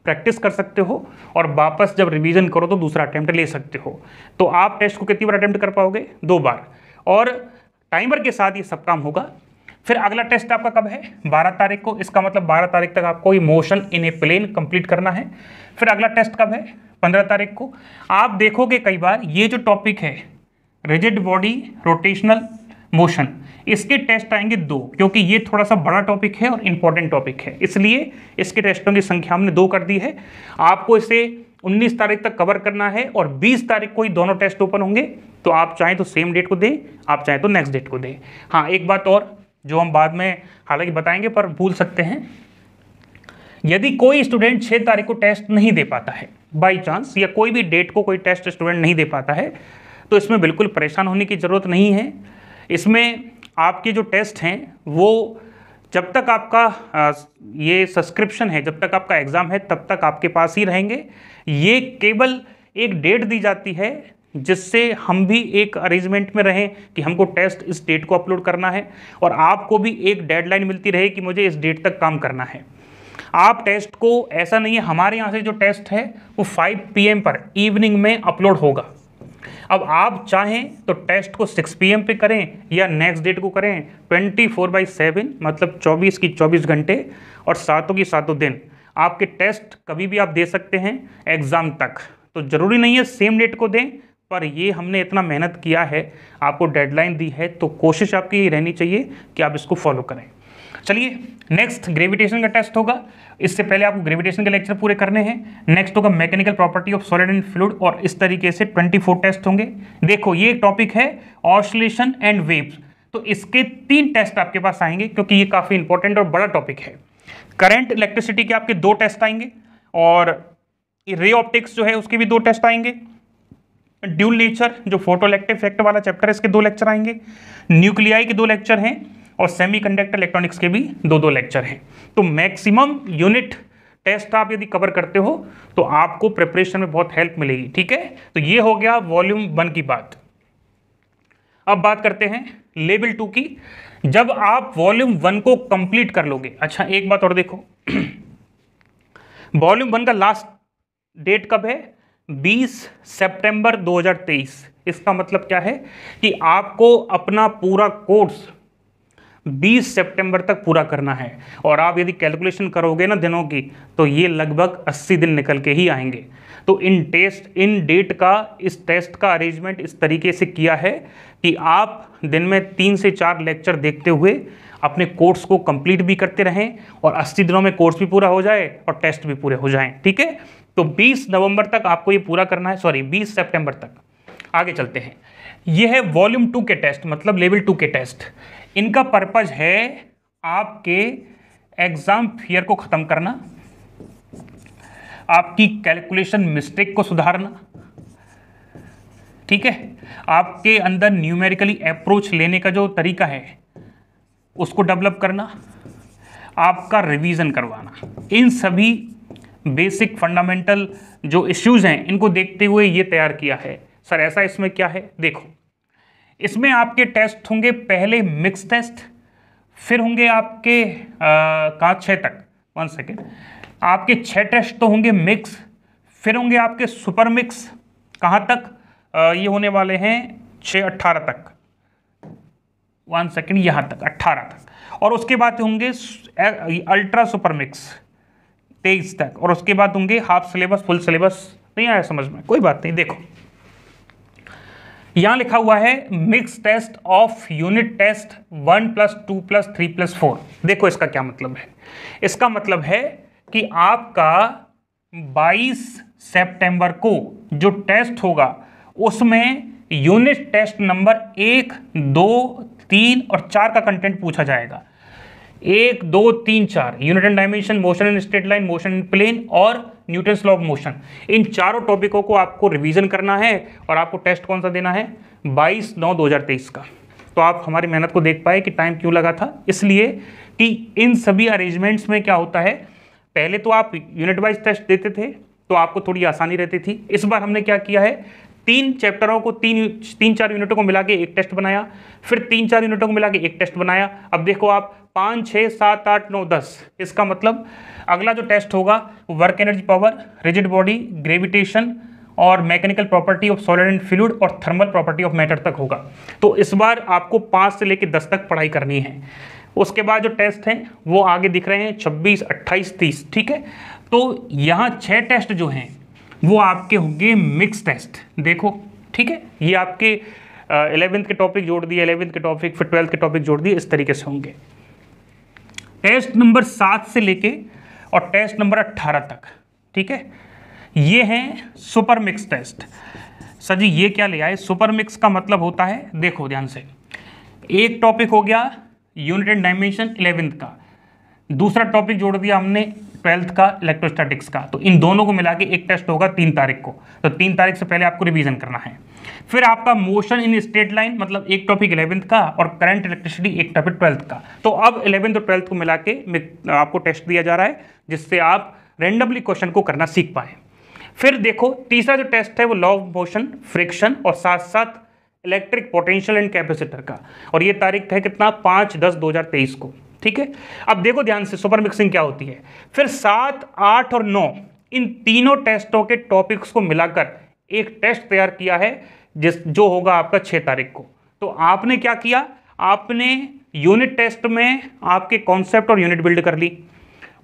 [SPEAKER 1] प्रैक्टिस कर सकते हो और वापस जब रिवीजन करो तो दूसरा अटेम्प्ट ले सकते हो। तो आप टेस्ट को कितनी बार अटेम्प्ट कर पाओगे, 2 बार, और टाइमर के साथ ये सब काम होगा। फिर अगला टेस्ट आपका कब है, 12 तारीख को। इसका मतलब 12 तारीख तक आपको ये motion in a plane complete करना है। फिर अगला टेस्ट कब है, 15 तारीख को। आप देखोगे कई बार ये जो टॉपिक है रिजिड बॉडी रोटेशनल मोशन, इसके टेस्ट आएंगे 2, क्योंकि ये थोड़ा सा बड़ा टॉपिक है और इंपॉर्टेंट टॉपिक है, इसलिए इसके टेस्टों की संख्या हमने 2 कर दी है। आपको इसे 19 तारीख तक कवर करना है और 20 तारीख को ही दोनों टेस्ट ओपन होंगे। तो आप चाहें तो सेम डेट को दें, आप चाहें तो नेक्स्ट डेट को दें। हाँ, एक बात और जो हम बाद में हालांकि बताएंगे पर भूल सकते हैं, यदि कोई स्टूडेंट 6 तारीख को टेस्ट नहीं दे पाता है बाई चांस, या कोई भी डेट को कोई टेस्ट स्टूडेंट नहीं दे पाता है, तो इसमें बिल्कुल परेशान होने की ज़रूरत नहीं है। इसमें आपके जो टेस्ट हैं वो जब तक आपका ये सब्सक्रिप्शन है, जब तक आपका एग्ज़ाम है, तब तक आपके पास ही रहेंगे। ये केवल एक डेट दी जाती है जिससे हम भी एक अरेंजमेंट में रहें कि हमको टेस्ट इस डेट को अपलोड करना है और आपको भी एक डेडलाइन मिलती रहे कि मुझे इस डेट तक काम करना है। आप टेस्ट को, ऐसा नहीं है, हमारे यहाँ से जो टेस्ट है वो 5 PM पर इवनिंग में अपलोड होगा। अब आप चाहें तो टेस्ट को 6 PM पे करें या नेक्स्ट डेट को करें, 24/7 मतलब 24 की 24 घंटे और 7 की 7 दिन आपके टेस्ट कभी भी आप दे सकते हैं एग्ज़ाम तक। तो ज़रूरी नहीं है सेम डेट को दें, पर ये हमने इतना मेहनत किया है, आपको डेडलाइन दी है, तो कोशिश आपकी ये रहनी चाहिए कि आप इसको फॉलो करें। चलिए, नेक्स्ट ग्रेविटेशन का टेस्ट होगा। इससे पहले आपको ग्रेविटेशन के लेक्चर पूरे करने हैं। नेक्स्ट होगा mechanical property of solid and fluid, और इस तरीके से 24 टेस्ट होंगे। देखो, ये टॉपिक है ऑसिलेशन एंड वेव्स, तो इसके 3 टेस्ट आपके पास आएंगे क्योंकि ये काफ़ी इंपॉर्टेंट और बड़ा टॉपिक है। करंट इलेक्ट्रिसिटी के आपके 2 टेस्ट आएंगे और रे ऑप्टिक्स जो है उसके भी 2 टेस्ट आएंगे। ड्यूल नेचर जो फोटो इलेक्ट्रिक इफेक्ट वाला चैप्टर है, इसके 2 लेक्चर आएंगे। न्यूक्लियाई के 2 लेक्चर हैं और सेमीकंडक्टर इलेक्ट्रॉनिक्स के भी 2 लेक्चर हैं। तो मैक्सिमम यूनिट टेस्ट आप यदि कवर करते हो तो आपको प्रिपरेशन में बहुत हेल्प मिलेगी, ठीक है। तो ये हो गया वॉल्यूम 1 की बात। अब बात करते हैं लेवल 2 की। जब आप वॉल्यूम 1 को कंप्लीट कर लोगे, अच्छा एक बात और देखो, वॉल्यूम 1 का लास्ट डेट कब है, 20 सितंबर 2023। इसका मतलब क्या है कि आपको अपना पूरा कोर्स 20 सितंबर तक पूरा करना है। और आप यदि कैलकुलेशन करोगे ना दिनों की, तो ये लगभग 80 दिन निकल के ही आएंगे। तो इन डेट का, इस टेस्ट का अरेंजमेंट इस तरीके से किया है कि आप दिन में 3 से 4 लेक्चर देखते हुए अपने कोर्स को कंप्लीट भी करते रहें और 80 दिनों में कोर्स भी पूरा हो जाए और टेस्ट भी पूरे हो जाएं, ठीक है। तो 20 नवंबर तक आपको ये पूरा करना है, सॉरी 20 सितंबर तक। आगे चलते हैं। ये है वॉल्यूम 2 के टेस्ट, मतलब लेवल 2 के टेस्ट। इनका पर्पज है आपके एग्जाम फियर को ख़त्म करना, आपकी कैलकुलेशन मिस्टेक को सुधारना, ठीक है, आपके अंदर न्यूमेरिकली अप्रोच लेने का जो तरीका है उसको डेवलप करना, आपका रिवीजन करवाना। इन सभी बेसिक फंडामेंटल जो इश्यूज हैं इनको देखते हुए ये तैयार किया है। सर ऐसा इसमें क्या है, देखो इसमें आपके टेस्ट होंगे पहले मिक्स टेस्ट, फिर होंगे आपके कहाँ 6 तक, 1 सेकेंड, आपके 6 टेस्ट तो होंगे मिक्स, फिर होंगे आपके सुपर मिक्स, कहाँ तक, ये होने वाले हैं 6 18 तक, 1 सेकेंड, यहाँ तक 18 तक, और उसके बाद होंगे अल्ट्रा सुपर मिक्स 23 तक, और उसके बाद होंगे हाफ सिलेबस फुल सिलेबस। नहीं आया समझ में, कोई बात नहीं। देखो यहां लिखा हुआ है mix test of unit test 1 + 2 + 3 + 4। देखो इसका क्या मतलब है, इसका मतलब है कि आपका 22 सितंबर को जो टेस्ट होगा उसमें यूनिट टेस्ट नंबर 1, 2, 3 और 4 का कंटेंट पूछा जाएगा। 1, 2, 3, 4 unit and dimension, motion in straight line, motion in plane और न्यूटन्स लॉ ऑफ मोशन। इन चारों टॉपिकों को आपको रिवीजन करना है और आपको टेस्ट कौन सा देना है, 22/9/2023 का। तो आप हमारी मेहनत को देख पाए कि टाइम क्यों लगा था, इसलिए कि इन सभी अरेंजमेंट्स में क्या होता है, पहले तो आप यूनिट वाइज टेस्ट देते थे तो आपको थोड़ी आसानी रहती थी। इस बार हमने क्या किया है, 3 चैप्टरों को 3-4 यूनिटों को मिला के एक टेस्ट बनाया, फिर 3-4 यूनिटों को मिला के एक टेस्ट बनाया। अब देखो आप 5, 6, 7, 8, 9, 10, इसका मतलब अगला जो टेस्ट होगा work energy power, rigid body, gravitation और mechanical property of solid and fluid और थर्मल प्रॉपर्टी ऑफ मैटर तक होगा। तो इस बार आपको 5 से लेकर 10 तक पढ़ाई करनी है। उसके बाद जो टेस्ट हैं वो आगे दिख रहे हैं 26, 28, 30, ठीक है। तो यहाँ 6 टेस्ट जो हैं वो आपके होंगे मिक्स टेस्ट। देखो ठीक है, ये आपके 11th के टॉपिक जोड़ दिए, 11th के टॉपिक, फिर 12th के टॉपिक जोड़ दिए, इस तरीके से होंगे। टेस्ट नंबर 7 से लेके और टेस्ट नंबर 18 तक, ठीक है, ये हैं सुपर मिक्स टेस्ट। सर जी ये क्या ले आए, सुपर मिक्स का मतलब होता है, देखो ध्यान से, एक टॉपिक हो गया यूनिट एंड डायमेंशन 11th का, दूसरा टॉपिक जोड़ दिया हमने 12th का इलेक्ट्रोस्टैटिक्स का, तो इन दोनों को मिला के एक टेस्ट होगा 3 तारीख को। तो 3 तारीख से पहले आपको रिवीजन करना है। फिर आपका मोशन इन स्ट्रेट लाइन, मतलब एक टॉपिक 11th का, और करंट इलेक्ट्रिसिटी एक टॉपिक 12th का। तो अब 11th और 12th को मिला के आपको टेस्ट दिया जा रहा है, जिससे आप रेंडमली क्वेश्चन को करना सीख पाए। फिर देखो तीसरा जो टेस्ट है वो लॉ ऑफ मोशन, फ्रिक्शन और साथ साथ इलेक्ट्रिक पोटेंशियल एंड कैपेसिटर का, और ये तारीख है कितना, 5/10/2023 को, ठीक है। अब देखो ध्यान से सुपर मिक्सिंग क्या होती है। फिर 7, 8 और 9 इन तीनों टेस्टों के टॉपिक्स को मिलाकर एक टेस्ट तैयार किया है जो होगा आपका 6 तारीख को। तो आपने क्या किया, आपने यूनिट टेस्ट में आपके कॉन्सेप्ट और यूनिट बिल्ड कर ली,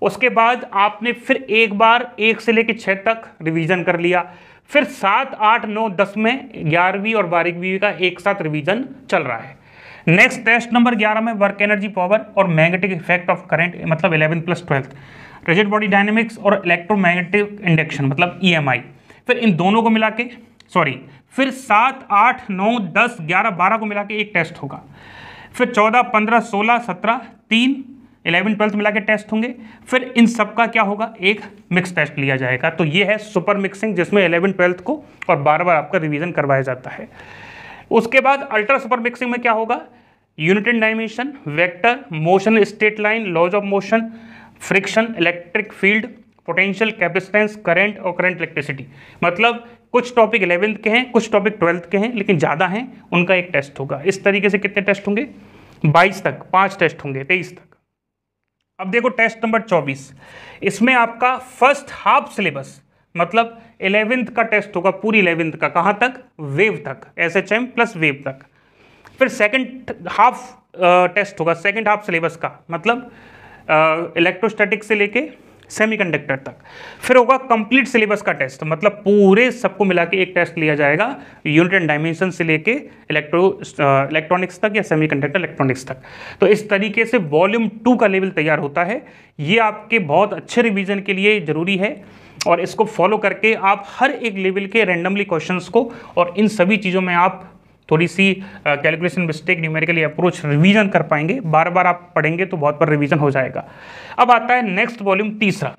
[SPEAKER 1] उसके बाद आपने फिर एक बार 1 से लेकर 6 तक रिवीजन कर लिया, फिर 7, 8, 9, 10 में 11वीं और 12वीं का एक साथ रिवीजन चल रहा है। नेक्स्ट टेस्ट नंबर 11 में वर्क एनर्जी पावर और मैग्नेटिक इफेक्ट ऑफ करंट, मतलब 11 + 12, रिजिड बॉडी डायनेमिक्स और इलेक्ट्रोमैग्नेटिक इंडक्शन, मतलब EMI। फिर इन दोनों को मिला के फिर 7, 8, 9, 10, 11, 12 को मिला के एक टेस्ट होगा। फिर 14, 15, 16, 17 3 11, 12 मिला के टेस्ट होंगे। फिर इन सब का क्या होगा, एक मिक्स टेस्ट लिया जाएगा। तो ये है सुपर मिक्सिंग, जिसमें 11, 12 को और बार बार आपका रिवीजन करवाया जाता है। उसके बाद अल्ट्रा सुपर मिक्सिंग में क्या होगा, unit and dimension, vector, motion straight line, laws of motion, friction, electric field, potential, capacitance, current और करंट इलेक्ट्रिसिटी। मतलब कुछ टॉपिक 11th के हैं, कुछ टॉपिक 12th के हैं, लेकिन ज़्यादा हैं, उनका एक टेस्ट होगा। इस तरीके से कितने टेस्ट होंगे, 22 तक 5 टेस्ट होंगे, 23 तक। अब देखो टेस्ट नंबर 24, इसमें आपका फर्स्ट हाफ सिलेबस, मतलब 11th का टेस्ट होगा, पूरी 11th का, कहाँ तक, वेव तक, SHM प्लस वेव तक। फिर सेकंड हाफ टेस्ट होगा, सेकंड हाफ सिलेबस का, मतलब इलेक्ट्रोस्टैटिक से लेके सेमीकंडक्टर तक। फिर होगा कंप्लीट सिलेबस का टेस्ट, मतलब पूरे सबको मिला के एक टेस्ट लिया जाएगा, यूनिट एंड डायमेंशन से लेके इलेक्ट्रॉनिक्स तक या सेमीकंडक्टर इलेक्ट्रॉनिक्स तक। तो इस तरीके से वॉल्यूम 2 का लेवल तैयार होता है। ये आपके बहुत अच्छे रिवीजन के लिए ज़रूरी है, और इसको फॉलो करके आप हर एक लेवल के रैंडमली क्वेश्चंस को और इन सभी चीज़ों में आप थोड़ी सी calculation mistake, numerically approach revision कर पाएंगे। बार बार आप पढ़ेंगे तो बहुत बार रिवीजन हो जाएगा। अब आता है नेक्स्ट वॉल्यूम तीसरा,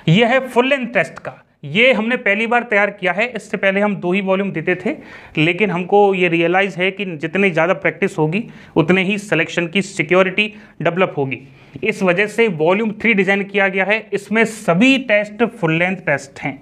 [SPEAKER 1] यह है फुल लेंथ टेस्ट का। ये हमने पहली बार तैयार किया है, इससे पहले हम 2 ही वॉल्यूम देते थे, लेकिन हमको ये रियलाइज़ है कि जितनी ज़्यादा प्रैक्टिस होगी उतने ही सिलेक्शन की सिक्योरिटी डेवलप होगी। इस वजह से वॉल्यूम 3 डिज़ाइन किया गया है। इसमें सभी टेस्ट फुल लेंथ टेस्ट हैं,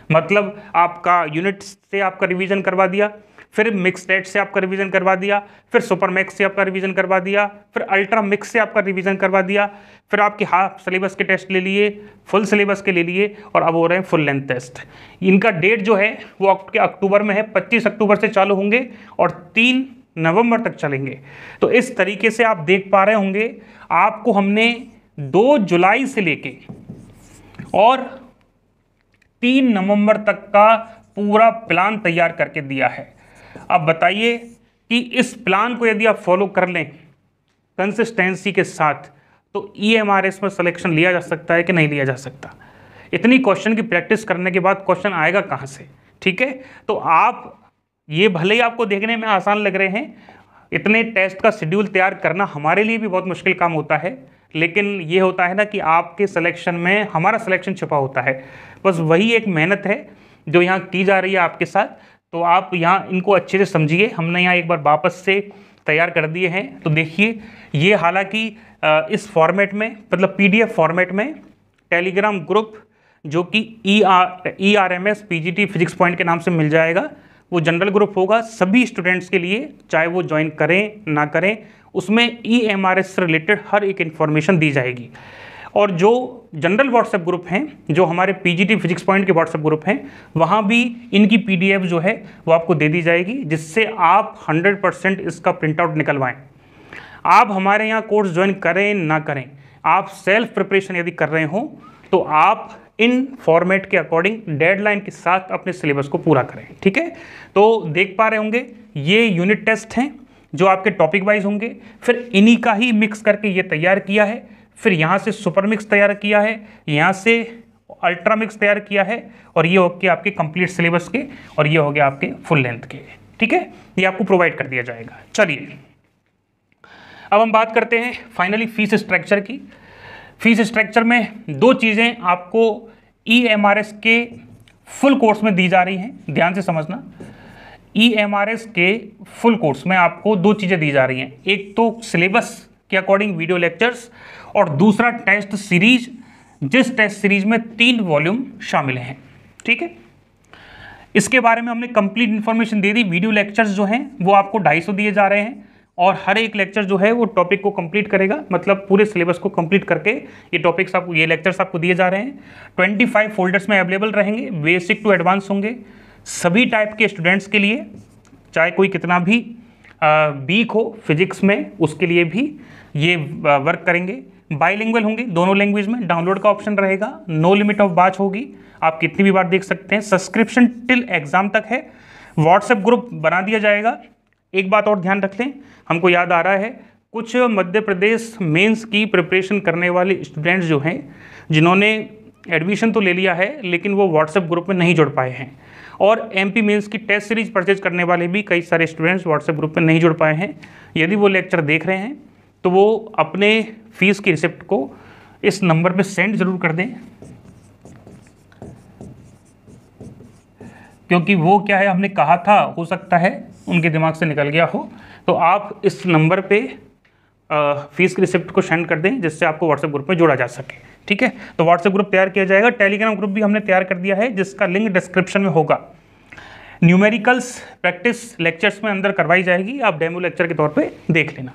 [SPEAKER 1] मतलब आपका यूनिट से आपका रिवीजन करवा दिया, फिर मिक्स टेस्ट से आपका रिवीजन करवा दिया, फिर सुपर मैक्स से आपका रिवीजन करवा दिया, फिर अल्ट्रा मिक्स से आपका रिवीजन करवा दिया, फिर आपके हाफ सिलेबस के टेस्ट ले लिए, फुल सिलेबस के ले लिए, और अब हो रहे हैं फुल लेंथ टेस्ट। इनका डेट जो है वो अक्टूबर में है, 25 अक्टूबर से चालू होंगे और 3 नवंबर तक चलेंगे। तो इस तरीके से आप देख पा रहे होंगे, आपको हमने 2 जुलाई से लेके और 3 नवंबर तक का पूरा प्लान तैयार करके दिया है। अब बताइए कि इस प्लान को यदि आप फॉलो कर लें कंसिस्टेंसी के साथ, तो EMRS में सिलेक्शन लिया जा सकता है कि नहीं लिया जा सकता। इतनी क्वेश्चन की प्रैक्टिस करने के बाद क्वेश्चन आएगा कहाँ से? ठीक है, तो आप ये भले ही आपको देखने में आसान लग रहे हैं, इतने टेस्ट का शेड्यूल तैयार करना हमारे लिए भी बहुत मुश्किल काम होता है, लेकिन ये होता है ना कि आपके सिलेक्शन में हमारा सिलेक्शन छिपा होता है। बस वही एक मेहनत है जो यहाँ की जा रही है आपके साथ। तो आप यहाँ इनको अच्छे से समझिए। हमने यहाँ एक बार वापस से तैयार कर दिए हैं, तो देखिए ये हालांकि इस फॉर्मेट में, मतलब PDF फॉर्मेट में, टेलीग्राम ग्रुप जो कि ERMS PGT फिजिक्स पॉइंट के नाम से मिल जाएगा, वो जनरल ग्रुप होगा सभी स्टूडेंट्स के लिए, चाहे वो ज्वाइन करें ना करें, उसमें EMRS से रिलेटेड हर एक इन्फॉर्मेशन दी जाएगी। और जो जनरल व्हाट्सएप ग्रुप हैं, जो हमारे PGT फिजिक्स पॉइंट के व्हाट्सएप ग्रुप हैं, वहाँ भी इनकी PDF जो है वो आपको दे दी जाएगी, जिससे आप 100% इसका प्रिंट आउट निकलवाएं। आप हमारे यहाँ कोर्स ज्वाइन करें ना करें, आप सेल्फ प्रिपरेशन यदि कर रहे हो तो आप इन फॉर्मेट के अकॉर्डिंग डेडलाइन के साथ अपने सिलेबस को पूरा करें। ठीक है, तो देख पा रहे होंगे ये यूनिट टेस्ट हैं जो आपके टॉपिक वाइज होंगे, फिर इन्हीं का ही मिक्स करके ये तैयार किया है, फिर यहाँ से सुपर मिक्स तैयार किया है, यहाँ से अल्ट्रा मिक्स तैयार किया है, और ये हो गया आपके कंप्लीट सिलेबस के, और ये हो गया आपके फुल लेंथ के। ठीक है, ये आपको प्रोवाइड कर दिया जाएगा। चलिए अब हम बात करते हैं फाइनली फीस स्ट्रक्चर की। फीस स्ट्रक्चर में 2 चीज़ें आपको EMRS के फुल कोर्स में दी जा रही हैं, ध्यान से समझना। EMRS के फुल कोर्स में आपको 2 चीज़ें दी जा रही हैं, एक तो सिलेबस के अकॉर्डिंग वीडियो लेक्चर्स, और दूसरा टेस्ट सीरीज, जिस टेस्ट सीरीज में 3 वॉल्यूम शामिल हैं। ठीक है, इसके बारे में हमने कंप्लीट इन्फॉर्मेशन दे दी। वीडियो लेक्चर्स जो हैं वो आपको 250 दिए जा रहे हैं, और हर एक लेक्चर जो है वो टॉपिक को कंप्लीट करेगा, मतलब पूरे सिलेबस को कंप्लीट करके ये टॉपिक्स आपको, ये लेक्चर्स आपको दिए जा रहे हैं। 25 फोल्डर्स में अवेलेबल रहेंगे, बेसिक टू एडवांस होंगे सभी टाइप के स्टूडेंट्स के लिए, चाहे कोई कितना भी वीक हो फिजिक्स में, उसके लिए भी ये वर्क करेंगे। बाइलिंगुअल होंगे, दोनों लैंग्वेज में। डाउनलोड का ऑप्शन रहेगा, नो लिमिट ऑफ बैच होगी, आप कितनी भी बार देख सकते हैं। सब्सक्रिप्शन टिल एग्जाम तक है। व्हाट्सएप ग्रुप बना दिया जाएगा। एक बात और ध्यान रख लें, हमको याद आ रहा है, कुछ मध्य प्रदेश मेंस की प्रिपरेशन करने वाले स्टूडेंट्स जो हैं, जिन्होंने एडमिशन तो ले लिया है लेकिन वो व्हाट्सएप ग्रुप में नहीं जुड़ पाए हैं, और MP मेंस की टेस्ट सीरीज परचेज करने वाले भी कई सारे स्टूडेंट्स व्हाट्सएप ग्रुप में नहीं जुड़ पाए हैं। यदि वो लेक्चर देख रहे हैं तो वो अपने फीस की रिसिप्ट को इस नंबर पे सेंड जरूर कर दें, क्योंकि वो क्या है, हमने कहा था, हो सकता है उनके दिमाग से निकल गया हो। तो आप इस नंबर पे फीस की रिसिप्ट को सेंड कर दें, जिससे आपको व्हाट्सएप ग्रुप में जोड़ा जा सके। ठीक है, तो व्हाट्सएप ग्रुप तैयार किया जाएगा। टेलीग्राम ग्रुप भी हमने तैयार कर दिया है, जिसका लिंक डिस्क्रिप्शन में होगा। न्यूमेरिकल्स प्रैक्टिस लेक्चर्स में अंदर करवाई जाएगी, आप डेमो लेक्चर के तौर पे देख लेना।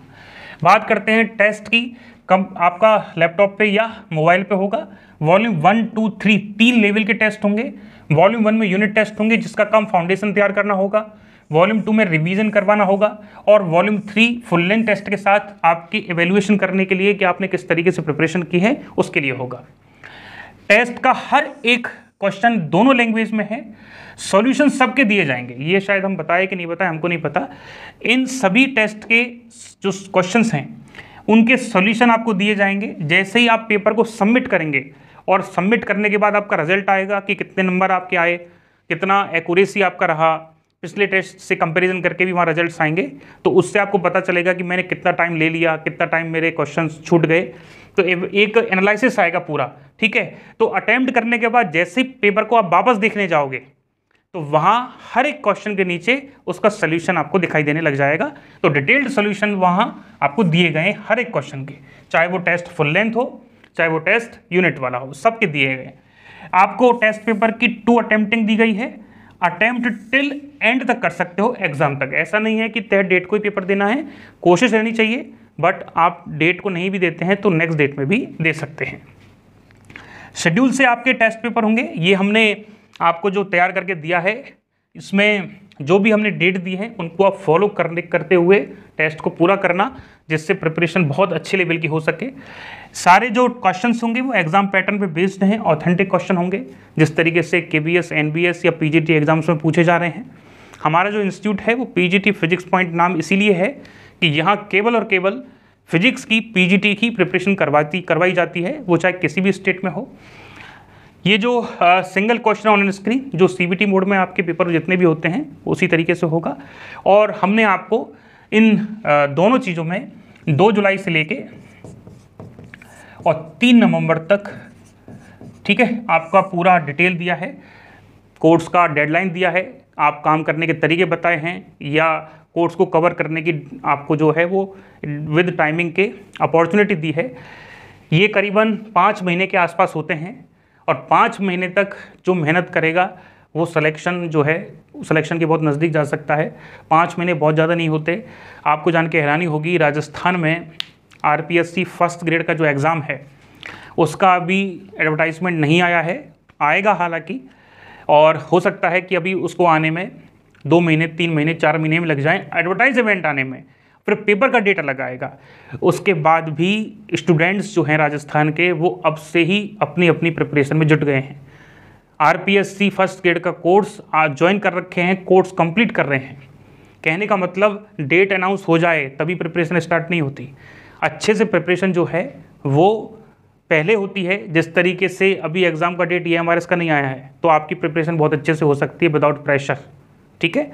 [SPEAKER 1] बात करते हैं टेस्ट की। कम आपका लैपटॉप पे या मोबाइल पे होगा। वॉल्यूम 1, 2, 3 3 लेवल के टेस्ट होंगे। वॉल्यूम 1 में यूनिट टेस्ट होंगे, जिसका काम फाउंडेशन तैयार करना होगा। वॉल्यूम 2 में रिवीजन करवाना होगा, और वॉल्यूम 3 फुल लेंथ टेस्ट के साथ आपकी एवेल्युएशन करने के लिए कि आपने किस तरीके से प्रिपरेशन की है, उसके लिए होगा। टेस्ट का हर एक क्वेश्चन दोनों लैंग्वेज में है। सॉल्यूशन सबके दिए जाएंगे, ये शायद हम बताए कि नहीं बताए, हमको नहीं पता। इन सभी टेस्ट के जो क्वेश्चंस हैं उनके सॉल्यूशन आपको दिए जाएंगे। जैसे ही आप पेपर को सबमिट करेंगे, और सबमिट करने के बाद आपका रिजल्ट आएगा कि कितने नंबर आपके आए, कितना एक्यूरेसी आपका रहा, पिछले टेस्ट से कंपैरिजन करके भी वहाँ रिजल्ट्स आएंगे, तो उससे आपको पता चलेगा कि मैंने कितना टाइम ले लिया, कितना टाइम मेरे क्वेश्चन छूट गए, तो एक एनालिसिस आएगा पूरा। ठीक है, तो अटेम्प्ट करने के बाद जैसे ही पेपर को आप वापस देखने जाओगे तो वहाँ हर एक क्वेश्चन के नीचे उसका सोल्यूशन आपको दिखाई देने लग जाएगा। तो डिटेल्ड सोल्यूशन वहाँ आपको दिए गए हर एक क्वेश्चन के, चाहे वो टेस्ट फुल लेंथ हो, चाहे वो टेस्ट यूनिट वाला हो, सबके दिए गए। आपको टेस्ट पेपर की 2 अटेम्प्टिंग दी गई है, अटेम्प्ट टिल एंड तक कर सकते हो, एग्जाम तक। ऐसा नहीं है कि तय डेट को ही पेपर देना है, कोशिश रहनी चाहिए, बट आप डेट को नहीं भी देते हैं तो नेक्स्ट डेट में भी दे सकते हैं। शेड्यूल से आपके टेस्ट पेपर होंगे, ये हमने आपको जो तैयार करके दिया है, इसमें जो भी हमने डेट दी है उनको आप फॉलो करते हुए टेस्ट को पूरा करना, जिससे प्रिपरेशन बहुत अच्छे लेवल की हो सके। सारे जो क्वेश्चंस होंगे वो एग्जाम पैटर्न पे बेस्ड हैं, ऑथेंटिक क्वेश्चन होंगे, जिस तरीके से KBS, NBS या PGT एग्जाम्स में पूछे जा रहे हैं। हमारा जो इंस्टीट्यूट है वो PGT फिजिक्स पॉइंट नाम इसीलिए है कि यहाँ केवल और केवल फिजिक्स की PGT की प्रिपरेशन करवाई जाती है, वो चाहे किसी भी स्टेट में हो। ये जो सिंगल क्वेश्चन ऑन स्क्रीन, जो CBT मोड में आपके पेपर जितने भी होते हैं उसी तरीके से होगा। और हमने आपको इन दोनों चीज़ों में 2 जुलाई से लेके और 3 नवंबर तक, ठीक है, आपका पूरा डिटेल दिया है, कोर्स का डेडलाइन दिया है, आप काम करने के तरीके बताए हैं, या कोर्स को कवर करने की आपको जो है वो विद टाइमिंग के अपॉर्चुनिटी दी है। ये करीबन 5 महीने के आसपास होते हैं, और 5 महीने तक जो मेहनत करेगा वो सिलेक्शन जो है, सिलेक्शन के बहुत नज़दीक जा सकता है। 5 महीने बहुत ज़्यादा नहीं होते। आपको जान के हैरानी होगी, राजस्थान में RPSC फर्स्ट ग्रेड का जो एग्ज़ाम है उसका अभी एडवर्टाइजमेंट नहीं आया है, आएगा हालांकि, और हो सकता है कि अभी उसको आने में 2 महीने, 3 महीने, 4 महीने में लग जाएँ, एडवर्टाइज इवेंट आने में। फिर पेपर का डेटा लगाएगा, उसके बाद भी स्टूडेंट्स जो हैं राजस्थान के वो अब से ही अपनी अपनी प्रिपरेशन में जुट गए हैं। RPSC फर्स्ट ग्रेड का कोर्स आज ज्वाइन कर रखे हैं, कोर्स कंप्लीट कर रहे हैं। कहने का मतलब डेट अनाउंस हो जाए तभी प्रिपरेशन स्टार्ट नहीं होती, अच्छे से प्रिपरेशन जो है वो पहले होती है। जिस तरीके से अभी एग्ज़ाम का डेट EMRS का नहीं आया है, तो आपकी प्रिपरेशन बहुत अच्छे से हो सकती है विदाउट प्रेशर। ठीक है,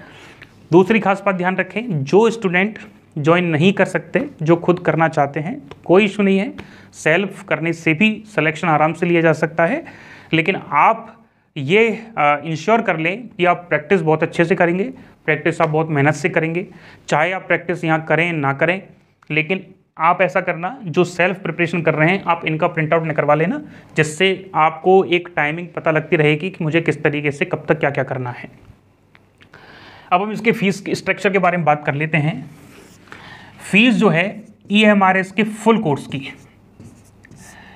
[SPEAKER 1] दूसरी खास बात ध्यान रखें, जो स्टूडेंट ज्वाइन नहीं कर सकते, जो खुद करना चाहते हैं, तो कोई इशू नहीं है, सेल्फ करने से भी सिलेक्शन आराम से लिया जा सकता है। लेकिन आप ये इंश्योर कर लें कि आप प्रैक्टिस बहुत अच्छे से करेंगे, प्रैक्टिस आप बहुत मेहनत से करेंगे, चाहे आप प्रैक्टिस यहाँ करें ना करें, लेकिन आप ऐसा करना, जो सेल्फ प्रिपरेशन कर रहे हैं आप इनका प्रिंट आउट निकलवा लेना, जिससे आपको एक टाइमिंग पता लगती रहेगी कि मुझे किस तरीके से कब तक क्या क्या करना है। अब हम इसके फीस स्ट्रक्चर के बारे में बात कर लेते हैं। फीस जो है EMRS के फुल कोर्स की,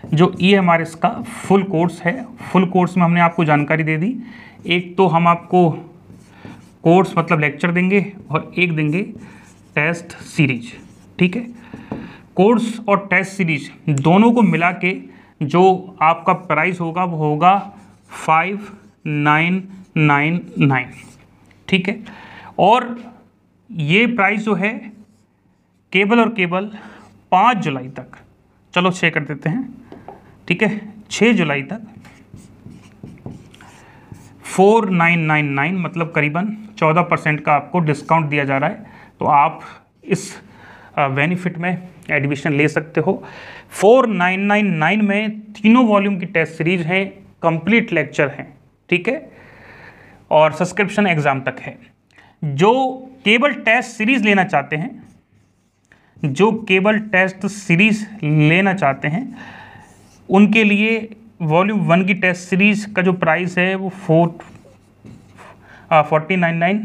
[SPEAKER 1] जो EMRS का फुल कोर्स है, फुल कोर्स में हमने आपको जानकारी दे दी। एक तो हम आपको कोर्स मतलब लेक्चर देंगे, और एक देंगे टेस्ट सीरीज। ठीक है, कोर्स और टेस्ट सीरीज दोनों को मिला के जो आपका प्राइस होगा वो होगा 5999। ठीक है, और ये प्राइस जो है केवल और केवल 5 जुलाई तक, चलो 6 कर देते हैं, ठीक है, 6 जुलाई तक 4999, मतलब करीबन 14% का आपको डिस्काउंट दिया जा रहा है। तो आप इस बेनिफिट में एडमिशन ले सकते हो। 4999 में तीनों वॉल्यूम की टेस्ट सीरीज हैं, कंप्लीट लेक्चर हैं, ठीक है, और सब्सक्रिप्शन एग्ज़ाम तक है। जो केवल टेस्ट सीरीज़ लेना चाहते हैं, जो केवल टेस्ट सीरीज़ लेना चाहते हैं उनके लिए वॉल्यूम 1 की टेस्ट सीरीज़ का जो प्राइस है वो 4099,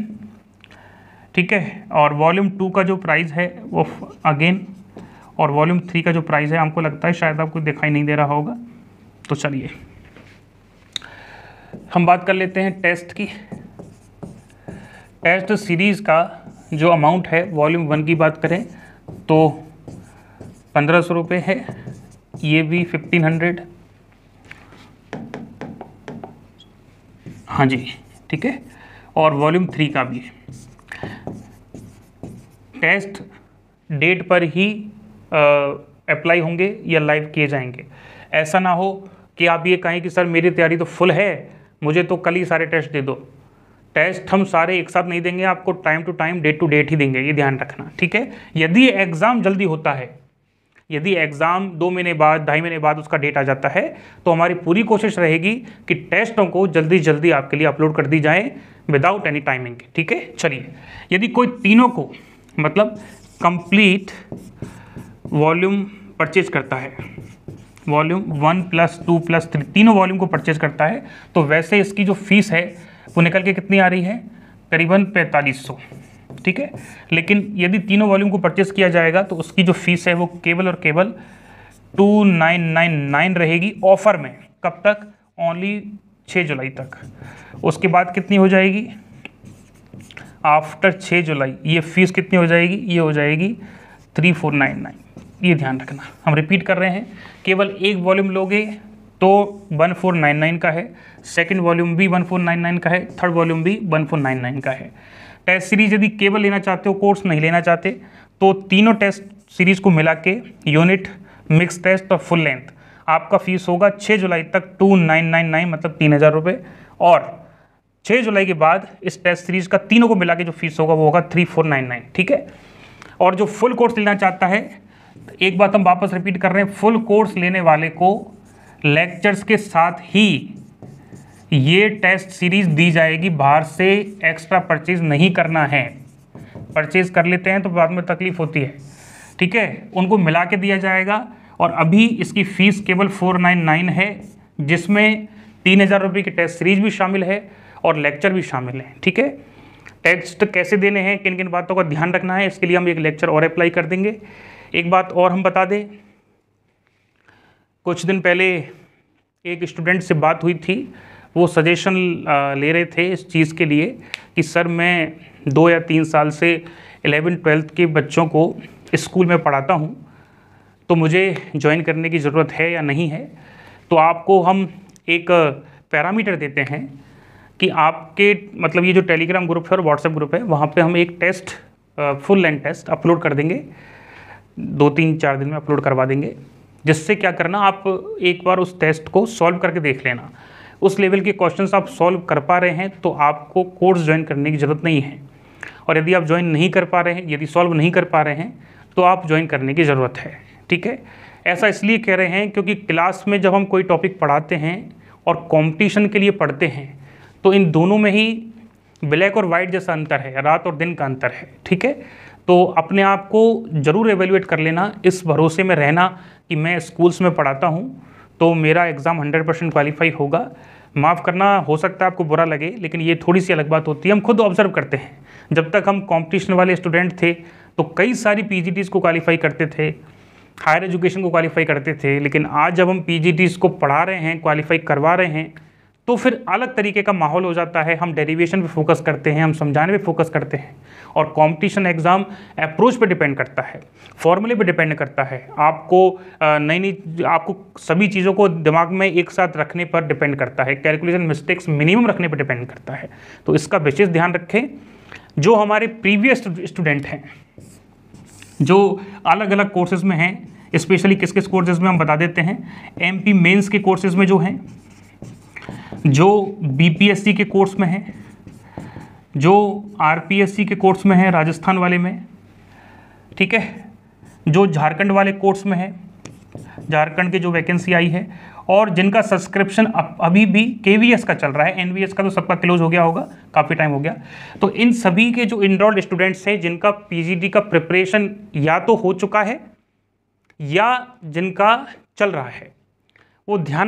[SPEAKER 1] ठीक है, और वॉल्यूम 2 का जो प्राइस है वो अगेन, और वॉल्यूम 3 का जो प्राइस है हमको लगता है शायद आपको दिखाई नहीं दे रहा होगा। तो चलिए हम बात कर लेते हैं टेस्ट की। टेस्ट सीरीज़ का जो अमाउंट है, वॉल्यूम 1 की बात करें तो 1500 रुपये है, ये भी 1500, हाँ जी, ठीक है, और वॉल्यूम 3 का भी। टेस्ट डेट पर ही अप्लाई होंगे या लाइव किए जाएंगे। ऐसा ना हो कि आप ये कहें कि सर मेरी तैयारी तो फुल है, मुझे तो कल ही सारे टेस्ट दे दो। टेस्ट हम सारे एक साथ नहीं देंगे, आपको time to time date to date ही देंगे, ये ध्यान रखना, ठीक है। यदि एग्ज़ाम जल्दी होता है, यदि एग्ज़ाम 2 महीने बाद 2.5 महीने बाद उसका डेट आ जाता है, तो हमारी पूरी कोशिश रहेगी कि टेस्टों को जल्दी जल्दी आपके लिए अपलोड कर दी जाए विदाउट एनी टाइमिंग, ठीक है। चलिए, यदि कोई तीनों को मतलब कंप्लीट वॉल्यूम परचेज करता है, वॉल्यूम 1 + 2 + 3 तीनों वॉल्यूम को परचेज करता है, तो वैसे इसकी जो फीस है वो निकल के कितनी आ रही है, करीबन 4500, ठीक है। लेकिन यदि तीनों वॉल्यूम को परचेस किया जाएगा तो उसकी जो फीस है वो केवल और केवल 2999 रहेगी ऑफर में। कब तक? ओनली 6 जुलाई तक। उसके बाद कितनी हो जाएगी? आफ्टर 6 जुलाई ये फीस कितनी हो जाएगी? ये हो जाएगी 3499। ये ध्यान रखना, हम रिपीट कर रहे हैं, केवल एक वॉल्यूम लोगे तो 1499 का है, सेकंड वॉल्यूम भी 1499 का है, थर्ड वॉल्यूम भी 1499 का है। टेस्ट सीरीज यदि केवल लेना चाहते हो, कोर्स नहीं लेना चाहते, तो तीनों टेस्ट सीरीज को मिला के यूनिट, मिक्स टेस्ट और फुल लेंथ आपका फीस होगा 6 जुलाई तक 2999 मतलब 3000 रुपये, और 6 जुलाई के बाद इस टेस्ट सीरीज का तीनों को मिला के जो फीस होगा वो होगा 3499, ठीक है। और जो फुल कोर्स लेना चाहता है, एक बात हम वापस रिपीट कर रहे हैं, फुल कोर्स लेने वाले को लेक्चर्स के साथ ही ये टेस्ट सीरीज दी जाएगी, बाहर से एक्स्ट्रा परचेज नहीं करना है। परचेज कर लेते हैं तो बाद में तकलीफ होती है, ठीक है, उनको मिला के दिया जाएगा। और अभी इसकी फ़ीस केवल 499 है, जिसमें 3000 रुपये की टेस्ट सीरीज भी शामिल है और लेक्चर भी शामिल है, ठीक है। टेस्ट कैसे देने हैं, किन किन बातों का ध्यान रखना है, इसके लिए हम एक लेक्चर और अप्लाई कर देंगे। एक बात और हम बता दें, कुछ दिन पहले एक स्टूडेंट से बात हुई थी, वो सजेशन ले रहे थे इस चीज़ के लिए कि सर मैं 2 या 3 साल से 11th-12th के बच्चों को स्कूल में पढ़ाता हूँ, तो मुझे ज्वाइन करने की ज़रूरत है या नहीं है। तो आपको हम एक पैरामीटर देते हैं कि आपके मतलब ये जो टेलीग्राम ग्रुप है और व्हाट्सएप ग्रुप है, वहाँ पे हम एक test full length test upload कर देंगे, 2-3-4 दिन में अपलोड करवा देंगे। जिससे क्या करना, आप एक बार उस टेस्ट को सॉल्व करके देख लेना, उस लेवल के क्वेश्चंस आप सॉल्व कर पा रहे हैं तो आपको कोर्स ज्वाइन करने की ज़रूरत नहीं है। और यदि आप ज्वाइन नहीं कर पा रहे हैं, यदि सॉल्व नहीं कर पा रहे हैं, तो आप ज्वाइन करने की ज़रूरत है, ठीक है। ऐसा इसलिए कह रहे हैं क्योंकि क्लास में जब हम कोई टॉपिक पढ़ाते हैं और कॉम्पिटिशन के लिए पढ़ते हैं, तो इन दोनों में ही ब्लैक और वाइट जैसा अंतर है, रात और दिन का अंतर है, ठीक है। तो अपने आप को ज़रूर एवेल्यूएट कर लेना, इस भरोसे में रहना कि मैं स्कूल्स में पढ़ाता हूँ तो मेरा एग्ज़ाम 100% क्वालिफाई होगा। माफ़ करना, हो सकता है आपको बुरा लगे, लेकिन ये थोड़ी सी अलग बात होती है। हम खुद ऑब्जर्व करते हैं, जब तक हम कंपटीशन वाले स्टूडेंट थे तो कई सारी पीजीटीज़ को क्वालिफाई करते थे, हायर एजुकेशन को क्वालिफाई करते थे, लेकिन आज जब हम पीजीटीज़ को पढ़ा रहे हैं, क्वालिफाई करवा रहे हैं, तो फिर अलग तरीके का माहौल हो जाता है। हम डेरिवेशन पे फोकस करते हैं, हम समझाने पे फोकस करते हैं, और कंपटीशन एग्ज़ाम अप्रोच पे डिपेंड करता है, फॉर्मूले पे डिपेंड करता है, आपको आपको सभी चीज़ों को दिमाग में एक साथ रखने पर डिपेंड करता है, कैलकुलेशन मिस्टेक्स मिनिमम रखने पर डिपेंड करता है। तो इसका विशेष ध्यान रखें। जो हमारे प्रीवियस स्टूडेंट हैं, जो अलग अलग कोर्सेज़ में हैं, स्पेशली किस किस कोर्सेज़ में हम बता देते हैं। MP मेंस के कोर्सेज़ में जो हैं, जो BPSC के कोर्स में हैं, जो RPSC के कोर्स में है राजस्थान वाले में, ठीक है, जो झारखंड वाले कोर्स में है, झारखंड की जो वैकेंसी आई है, और जिनका सब्सक्रिप्शन अभी भी KVS का चल रहा है, NVS का तो सबका क्लोज हो गया होगा, काफ़ी टाइम हो गया। तो इन सभी के जो इनरोल्ड स्टूडेंट्स हैं, जिनका PGT का प्रिपरेशन या तो हो चुका है या जिनका चल रहा है, वो ध्यान